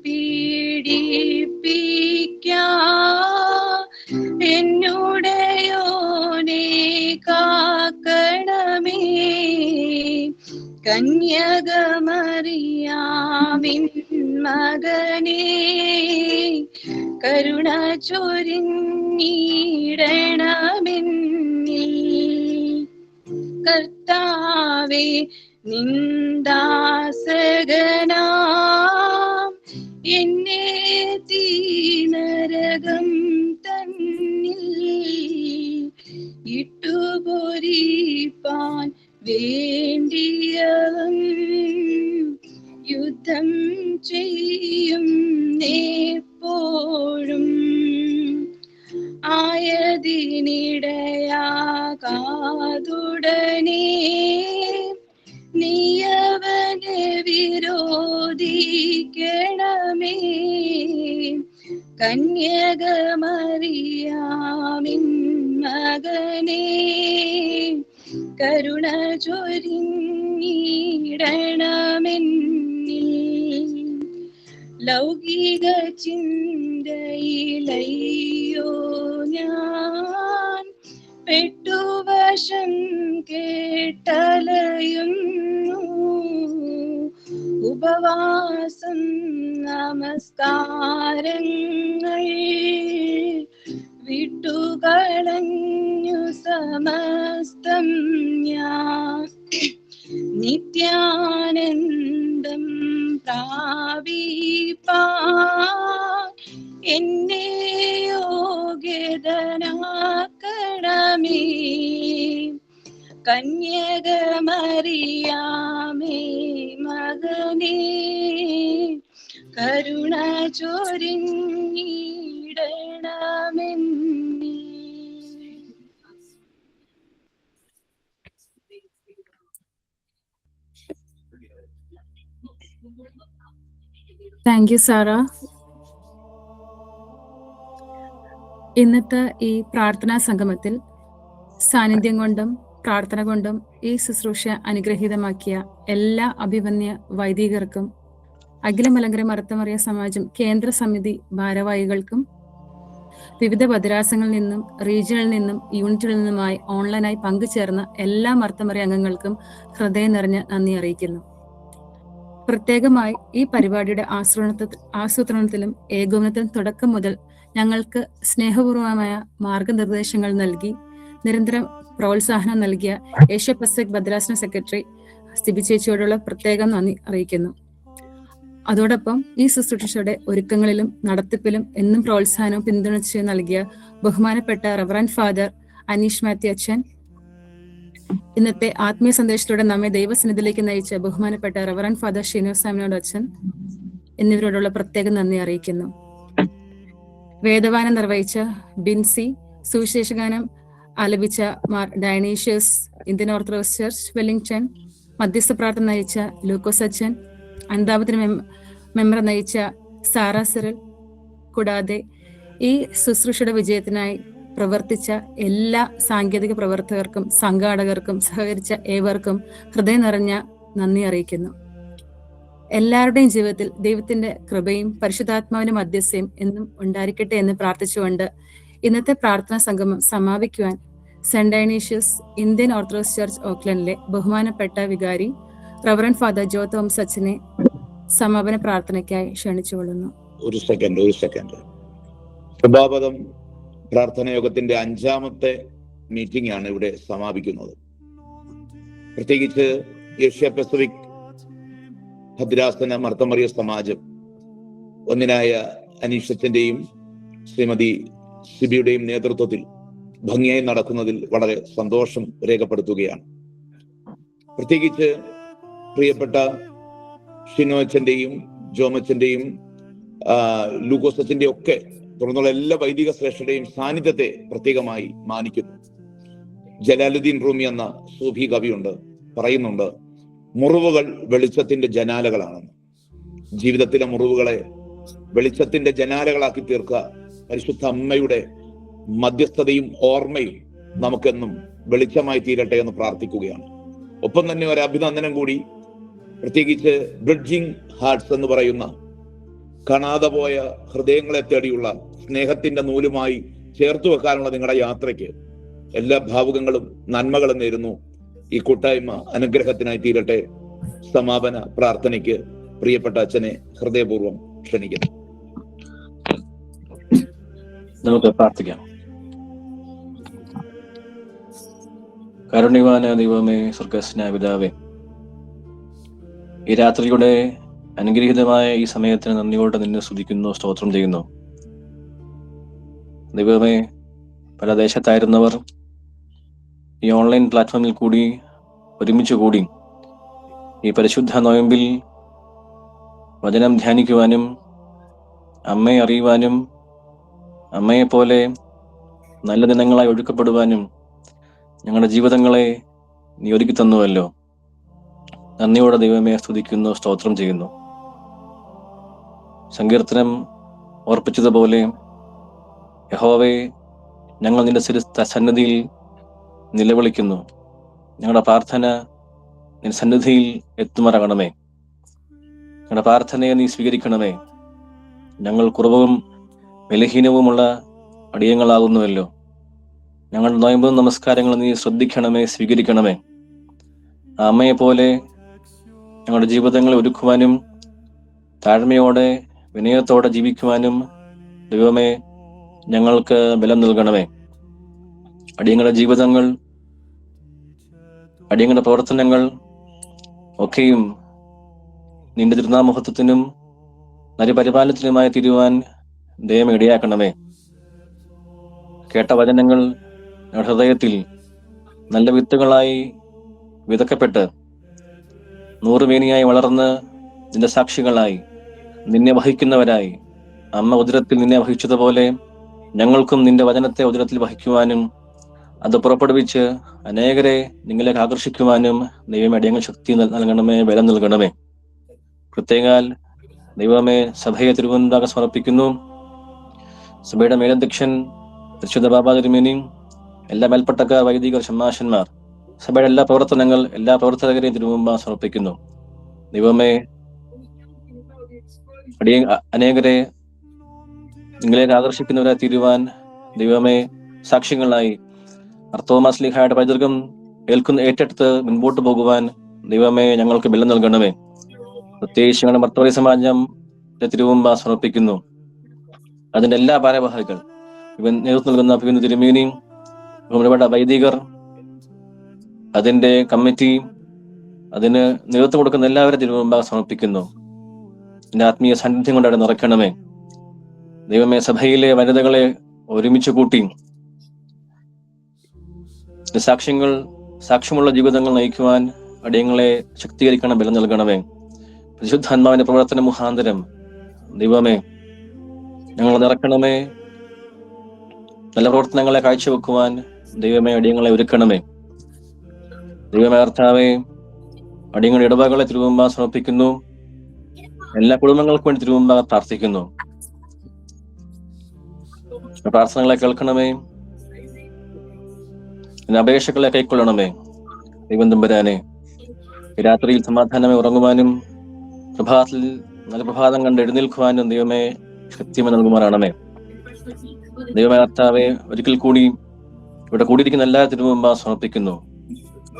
പീഡിപ്പിക്കാം, എന്നുടയോനെ കാക്കണമേ. കന്യകമറിയാമിൻ മകനേ, കരുണ ചൊരിഞ്ഞിടണമെന്നിൽ. കർത്താവേ, നിന്ദാസകനാം എന്നെ തീനരകം തന്നിൽ ഇട്ടുപൊരിപ്പാൻ വേണ്ടിയവൻ യുദ്ധം ചെയ്യും എപ്പോഴും. ആയതിനിടയാകാതുടനെ നീയവനെ വിരോധിക്കണമേ. കന്യകമറിയാമിൻ മകനേ, കരുണ ചൊരിഞ്ഞിടണമെന്നിൽ. ലൗകിക ചിന്തയിലയ്യോ ഞാൻ പെട്ടുവശം കേട്ടലയുന്നു. ഉപവാസം നമസ്കാരങ്ങൾ വിട്ടുകളഞ്ഞു സമസ്തം ഞാൻ. നിത്യാനന്ദം പ്രാപിപ്പാൻ എന്നെ യോഗ്യതനാക്കണമേ. കന്യകമറിയാമേ മകനേ, കരുണ ചൊരിഞ്ഞിടണമെന്നേ. Thank you Sara. ഇന്നത്തെ ഈ പ്രാർത്ഥനാ സംഗമത്തിൽ സാന്നിധ്യം കൊണ്ടും പ്രാർത്ഥന കൊണ്ടും ഈ ശുശ്രൂഷ അനുഗ്രഹീതമാക്കിയ എല്ലാ അഭിവന്യ വൈദികർക്കും അഖില മലങ്കര മർത്തമറിയ സമാജം കേന്ദ്ര സമിതി ഭാരവാഹികൾക്കും വിവിധ ഭദ്രാസങ്ങളിൽ നിന്നും റീജിയണിൽ നിന്നും യൂണിറ്റുകളിൽ നിന്നുമായി ഓൺലൈനായി പങ്കുചേർന്ന എല്ലാ മർത്തമറിയ അംഗങ്ങൾക്കും ഹൃദയം നിറഞ്ഞ നന്ദി അറിയിക്കുന്നു. പ്രത്യേകമായി ഈ പരിപാടിയുടെ ആസൂത്രണത്തിലും ഏകോപനത്തിലും തുടക്കം മുതൽ ഞങ്ങൾക്ക് സ്നേഹപൂർവമായ മാർഗനിർദ്ദേശങ്ങൾ നൽകി നിരന്തരം പ്രോത്സാഹനം നൽകിയ ഏഷ്യ പസഫിക് ഭദ്രാസന സെക്രട്ടറി സിബി ചേച്ചിയോടുള്ള പ്രത്യേകം നന്ദി അറിയിക്കുന്നു. അതോടൊപ്പം ഈ ശുശ്രൂഷയുടെ ഒരുക്കങ്ങളിലും നടത്തിപ്പിലും എന്നും പ്രോത്സാഹനവും പിന്തുണച്ച് നൽകിയ ബഹുമാനപ്പെട്ട റവറൻഡ് ഫാദർ അനീഷ് മാത്യു അച്ഛൻ, ഇന്നത്തെ ആത്മീയ സന്ദേശത്തിലൂടെ നമ്മെ ദൈവസന്നിധിയിലേക്ക് നയിച്ച ബഹുമാനപ്പെട്ട റവറൻഡ് ഫാദർ ഷിനോസ് സാമിനോട് അച്ഛൻ എന്നിവരോടുള്ള പ്രത്യേക നന്ദി അറിയിക്കുന്നു. വേദവാനം നിർവഹിച്ച ബിൻസി, സുവിശേഷഗാനം ആലപിച്ച Mar Dionysius, Indian Orthodox church Wellington, മധ്യസ്ഥ പ്രാർത്ഥന നയിച്ച ലൂക്കോസ് അച്ഛൻ, അൻതാപത്തിന് മെമ്പർ നയിച്ച സാറ സിറിൽ, കൂടാതെ ഈ ശുശ്രൂഷയുടെ വിജയത്തിനായി പ്രവർത്തിച്ച എല്ലാ സാങ്കേതിക പ്രവർത്തകർക്കും സംഘാടകർക്കും സഹകരിച്ച ഏവർക്കും ഹൃദയം നിറഞ്ഞ നന്ദി അറിയിക്കുന്നു. എല്ലാവരുടെയും ജീവിതത്തിൽ ദൈവത്തിന്റെ കൃപയും പരിശുദ്ധാത്മാവിന്റെ മധ്യസ്ഥയും എന്നും ഉണ്ടായിരിക്കട്ടെ എന്ന് പ്രാർത്ഥിച്ചുകൊണ്ട് ഇന്നത്തെ പ്രാർത്ഥനാ സംഗമം സമാപിക്കുവാൻ saint Dionysius Indian Orthodox church ഓക്ലൻഡിലെ ബഹുമാനപ്പെട്ട വികാരി റവറൻഡ് ഫാദർ ജോ തോമസ് അച്ഛനെ സമാപന പ്രാർത്ഥനയ്ക്കായി ക്ഷണിച്ചുകൊള്ളുന്നു. ഒരു സെക്കൻഡ്. പ്രഭാപദം പ്രാർത്ഥന യോഗത്തിന്റെ 5ാമത്തെ മീറ്റിംഗ് ആണ് ഇവിടെ സമാപിക്കുന്നത്. പ്രത്യേകിച്ച് ഏഷ്യ പസഫിക് ഭദ്രാസന മർത്തമറിയ സമാജം ഒന്നിനായ അനീഷത്തിന്റെയും ശ്രീമതി സിബിയുടെയും നേതൃത്വത്തിൽ ഭംഗിയായി നടക്കുന്നതിൽ വളരെ സന്തോഷം രേഖപ്പെടുത്തുകയാണ്. പ്രത്യേകിച്ച് പ്രിയപ്പെട്ട ഷിനോച്ചന്റെയും ജോമച്ചന്റെയും ലൂക്കോസച്ചന്റെയും ഒക്കെ തുടർന്നുള്ള എല്ലാ വൈദിക ശ്രേഷ്ഠരുടെയും സാന്നിധ്യത്തെ പ്രത്യേകമായി മാനിക്കുന്നു. ജലാലുദ്ദീൻ റൂമി എന്ന സൂഫി കവിയുണ്ട്, പറയുന്നുണ്ട്, മുറിവുകൾ വെളിച്ചത്തിന്റെ ജനാലകളാണെന്ന്. ജീവിതത്തിലെ മുറിവുകളെ വെളിച്ചത്തിന്റെ ജനാലകളാക്കി തീർക്കുക പരിശുദ്ധ അമ്മയുടെ മധ്യസ്ഥതയും ഓർമ്മയും നമുക്കെന്നും വെളിച്ചമായി തീരട്ടെ എന്ന് പ്രാർത്ഥിക്കുകയാണ്. ഒപ്പം തന്നെ ഒരു അഭിനന്ദനം കൂടി, പ്രത്യേകിച്ച് ബ്രിഡ്ജിങ് ഹാർട്ട്സ് എന്ന് പറയുന്ന കാണാതെ പോയ ഹൃദയങ്ങളെ തേടിയുള്ള സ്നേഹത്തിന്റെ നൂലുമായി ചേർത്ത് വെക്കാനുള്ള നിങ്ങളുടെ യാത്രയ്ക്ക് എല്ലാ ഭാവുകങ്ങളും നന്മകളും നേരുന്നു. ഈ കൂട്ടായ്മ അനുഗ്രഹത്തിനായി തീരട്ടെ. സമാപന പ്രാർത്ഥനയ്ക്ക് പ്രിയപ്പെട്ട അച്ഛനെ ഹൃദയപൂർവ്വം ക്ഷണിക്കുന്നു. നമുക്ക് പ്രാർത്ഥിക്കാം. കാരുണ്യവാനായ ദൈവമേ, സ്വർഗ്ഗസ്ഥനായ പിതാവേ, ഈ രാത്രിയുടെ അനുഗ്രഹീതമായ ഈ സമയത്തിന് നന്ദിയോടെ നിന്നെ സ്തുതിക്കുന്നു, സ്തോത്രം ചെയ്യുന്നു. ദൈവമേ, പല ദേശത്തായിരുന്നവർ ഈ ഓൺലൈൻ പ്ലാറ്റ്ഫോമിൽ കൂടി ഒരുമിച്ച് കൂടി ഈ പരിശുദ്ധ നോയമ്പിൽ വചനം ധ്യാനിക്കുവാനും അമ്മയെ അറിയുവാനും അമ്മയെപ്പോലെ നല്ല ദിനങ്ങളായി ഒഴുക്കപ്പെടുവാനും ഞങ്ങളുടെ ജീവിതങ്ങളെ നീ ഒരുക്കി തന്നുവല്ലോ. നന്ദിയോടെ ദൈവമേ സ്തുതിക്കുന്നു, സ്തോത്രം ചെയ്യുന്നു. സങ്കീർത്തനം ഓർപ്പിച്ചതുപോലെ, യഹോവേ, ഞങ്ങൾ നിന്റെ സന്നിധിയിൽ നിലവിളിക്കുന്നു. ഞങ്ങളുടെ പ്രാർത്ഥന നിന്റെ സന്നിധിയിൽ എത്തുമാറാകണമേ. ഞങ്ങളുടെ പ്രാർത്ഥനയെ നീ സ്വീകരിക്കണമേ. ഞങ്ങൾ കുറവും ബലഹീനവുമുള്ള അടിയങ്ങളാകുന്നുവല്ലോ. ഞങ്ങളുടെ നോയമ്പും നമസ്കാരങ്ങളും നീ ശ്രദ്ധിക്കണമേ, സ്വീകരിക്കണമേ. ആ അമ്മയെ പോലെ ഞങ്ങളുടെ ജീവിതങ്ങളെ ഒരുക്കുവാനും താഴ്മയോടെ വിനയത്തോടെ ജീവിക്കുവാനും ദൈവമേ ഞങ്ങൾക്ക് ബലം നൽകണമേ. അടിയങ്ങളുടെ ജീവിതങ്ങൾ, അടിയങ്ങളുടെ പ്രവർത്തനങ്ങൾ ഒക്കെയും നിന്റെ തിരുനാമഹത്വത്തിനും നരപരിപാലനത്തിനുമായി തീരുവാൻ ദൈവം ഇടയാക്കണമേ. കേട്ട വചനങ്ങൾ ഞങ്ങളുടെ ഹൃദയത്തിൽ നല്ല വിത്തുകളായി വിതക്കപ്പെട്ട് 100 മേനിയായി വളർന്ന് നിന്റെ സാക്ഷികളായി നിന്നെ വഹിക്കുന്നവരായി, അമ്മ ഉദരത്തിൽ നിന്നെ വഹിച്ചതുപോലെ ഞങ്ങൾക്കും നിന്റെ വചനത്തെ ഉദരത്തിൽ വഹിക്കുവാനും അത് പുറപ്പെടുവിച്ച് അനേകരെ നിങ്ങളിലേക്ക് ആകർഷിക്കുവാനും ദൈവമേ അടിയങ്ങൾ ശക്തി നൽകണമേ, ബലം നൽകണമേ. പ്രത്യേകാൽ ദൈവമേ സഭയെ തിരുവനന്തപുരം സമർപ്പിക്കുന്നു. സഭയുടെ മേലധ്യക്ഷൻ പരിശുദ്ധ ബാബാ തിരുമേനിയും എല്ലാ മേൽപ്പട്ടക്കാർ, വൈദികർ, ഷമ്മാശന്മാർ, സഭയുടെ എല്ലാ പ്രവർത്തനങ്ങൾ, എല്ലാ പ്രവർത്തകരെയും തിരുവനന്തപുരം സമർപ്പിക്കുന്നു. ദൈവമേ അനേകരെ നിങ്ങളിലേക്ക് ആകർഷിക്കുന്നവരായി തീരുവാൻ ദൈവമേ സാക്ഷ്യങ്ങളായി അർത്തോമാസ്ലിഹായുടെ പൈതൃകം ഏറ്റെടുത്ത് മുൻപോട്ട് പോകുവാൻ ദൈവമേ ഞങ്ങൾക്ക് ബലം നൽകണമേ. പ്രത്യേകിച്ച് ഞങ്ങളുടെ മർത്തോളി സമാജം തിരുവമ്പ സമർപ്പിക്കുന്നു. അതിന്റെ എല്ലാ ഭാരവാഹികൾ, ഇവൻ നേതൃത്വം നൽകുന്ന അഭിനന്ദ തിരുമേനിയും, ബഹുമാനപ്പെട്ട വൈദികർ, അതിന്റെ കമ്മിറ്റി, അതിന് നേതൃത്വം കൊടുക്കുന്ന എല്ലാവരും തിരുമുമ്പാകെ സമർപ്പിക്കുന്നു. എന്റെ ആത്മീയ സാന്നിധ്യം കൊണ്ട് അവിടെ നിറയ്ക്കണമേ. ദൈവമേ, സഭയിലെ വനിതകളെ ഒരുമിച്ച് കൂട്ടി സാക്ഷ്യമുള്ള ജീവിതങ്ങൾ നയിക്കുവാൻ അടിയങ്ങളെ ശക്തീകരിക്കണം, ബലം നൽകണമേ. പരിശുദ്ധാത്മാവിന്റെ പ്രവർത്തന മുഖാന്തരം ദൈവമേ ഞങ്ങൾ നിറക്കണമേ. നല്ല പ്രവർത്തനങ്ങളെ കാഴ്ചവെക്കുവാൻ ദൈവമേ അടിയങ്ങളെ ഒരുക്കണമേ. ദൈവമേ കർത്താവേ, അടിയങ്ങളുടെ ഇടവകളെ തിരുമുമ്പാ സമർപ്പിക്കുന്നു. എല്ലാ കുടുംബങ്ങൾക്കും വേണ്ടി തിരുമുമ്പാ പ്രാർത്ഥിക്കുന്നു. പ്രാർത്ഥനകളെ കേൾക്കണമേ. എന്റെ അപേക്ഷകളെ കൈക്കൊള്ളണമേ. ദൈവം തമ്പുരാനെ, രാത്രിയിൽ സമാധാനമേ ഉറങ്ങുവാനും പ്രഭാതത്തിൽ നല്ല പ്രഭാതം കണ്ട് എഴുന്നേൽക്കുവാനും ദൈവമേ ശക്തിമേ നൽകുമാറാണമേ. ദൈവമേ കർത്താവെ, ഒരിക്കൽ കൂടി ഇവിടെ കൂടിയിരിക്കുന്ന എല്ലാ തിരുമുമ്പാ സമർപ്പിക്കുന്നു.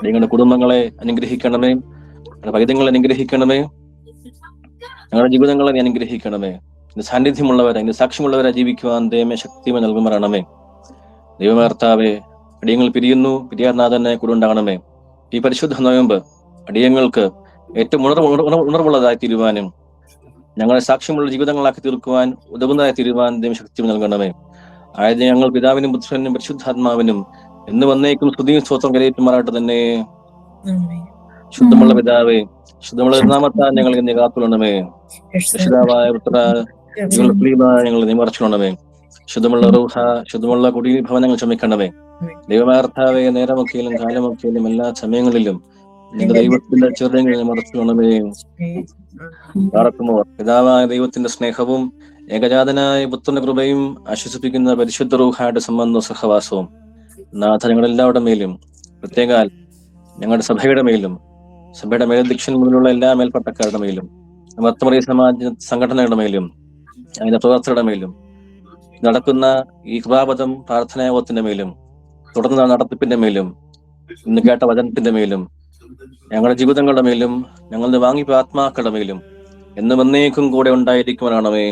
ഞങ്ങളുടെ കുടുംബങ്ങളെ അനുഗ്രഹിക്കണമേ, ഞങ്ങളുടെ പൈതങ്ങളെ അനുഗ്രഹിക്കണമേ, ഞങ്ങളുടെ ജീവിതങ്ങളെ നീ അനുഗ്രഹിക്കണമേ. ഇതിന്റെ സാന്നിധ്യമുള്ളവരെ, ഇതിന്റെ സാക്ഷ്യമുള്ളവരെ ജീവിക്കുവാൻ ദൈവമേ ശക്തിമേ നൽകുമാറാണമേ. ദൈവമേ കർത്താവെ, അടിയങ്ങൾ പിരിയുന്നു, പിരിയാനാഥനെ കൂടെ ഉണ്ടാകണമേ. ഈ പരിശുദ്ധ നോയമ്പ് അടിയങ്ങൾക്ക് ഏറ്റവും ഉണർവുള്ളതായി തീരുവാനും ഞങ്ങളെ സാക്ഷ്യമുള്ള ജീവിതങ്ങളാക്കി തീർക്കുവാൻ ഉതകുന്നതായി തീരുവാൻ ദൈവം ശക്തി നൽകണമേ. ആയത് ഞങ്ങൾ പിതാവിനും പുത്രനും പരിശുദ്ധാത്മാവിനും എന്ന് വന്നേക്കും സ്തുതിയും സ്തോത്രം കരയേറ്റുമാറായിട്ട് തന്നെ. ശുദ്ധമുള്ള പിതാവേ, ശുദ്ധമുള്ള നാമത്താൽ ഞങ്ങൾ ഇന്ന് കാത്തുകൊള്ളണമേ. രക്ഷിതാവായ പുത്ര ഞങ്ങൾ നിമർച്ചുകൊള്ളണമേ. ശുദ്ധമുള്ള റൂഹ, ശുദ്ധമുള്ള കുടീഭവനങ്ങൾ ക്ഷമിക്കണമേ. ദൈവമാർത്താവെ, നേരമൊക്കെയിലും കാലമൊക്കെയിലും എല്ലാ സമയങ്ങളിലും നിന്റെ ദൈവത്തിന്റെ ചെറുതെങ്കിൽ മറച്ചുകൊള്ളണമേ. പിതാവായ ദൈവത്തിന്റെ സ്നേഹവും ഏകജാതനായ പുത്രന്റെ കൃപയും ആശ്വസിപ്പിക്കുന്ന പരിശുദ്ധ റൂഹായുടെ സംബന്ധവും സഹവാസവും നാഥ ഞങ്ങളെല്ലാവരുടെ മേലും, പ്രത്യേകാൽ ഞങ്ങളുടെ സഭയുടെ മേലും, സഭയുടെ മേലധ്യക്ഷൻ മുതലുള്ള എല്ലാ മേൽപ്പട്ടക്കാരുടെ മേലും, മർത്തമറിയ സമാജ സംഘടനകളുടെ മേലും, അതിന്റെ പ്രവർത്തകരുടെ മേലും, നടക്കുന്ന ഈ കൃപാപദം പ്രാർത്ഥനായോഗത്തിന്റെ മേലും, തുടർന്ന് നടത്തിപ്പിന്റെ മേലും, ഇന്ന് കേട്ട വചനത്തിന്റെ മേലും, ഞങ്ങളുടെ ജീവിതങ്ങളുടെ മേലും, ഞങ്ങളുടെ വാങ്ങിപ്പോ ആത്മാക്കളുടെ മേലും എന്നും എന്നേക്കും കൂടെ ഉണ്ടായിരിക്കുവാനാണമേ.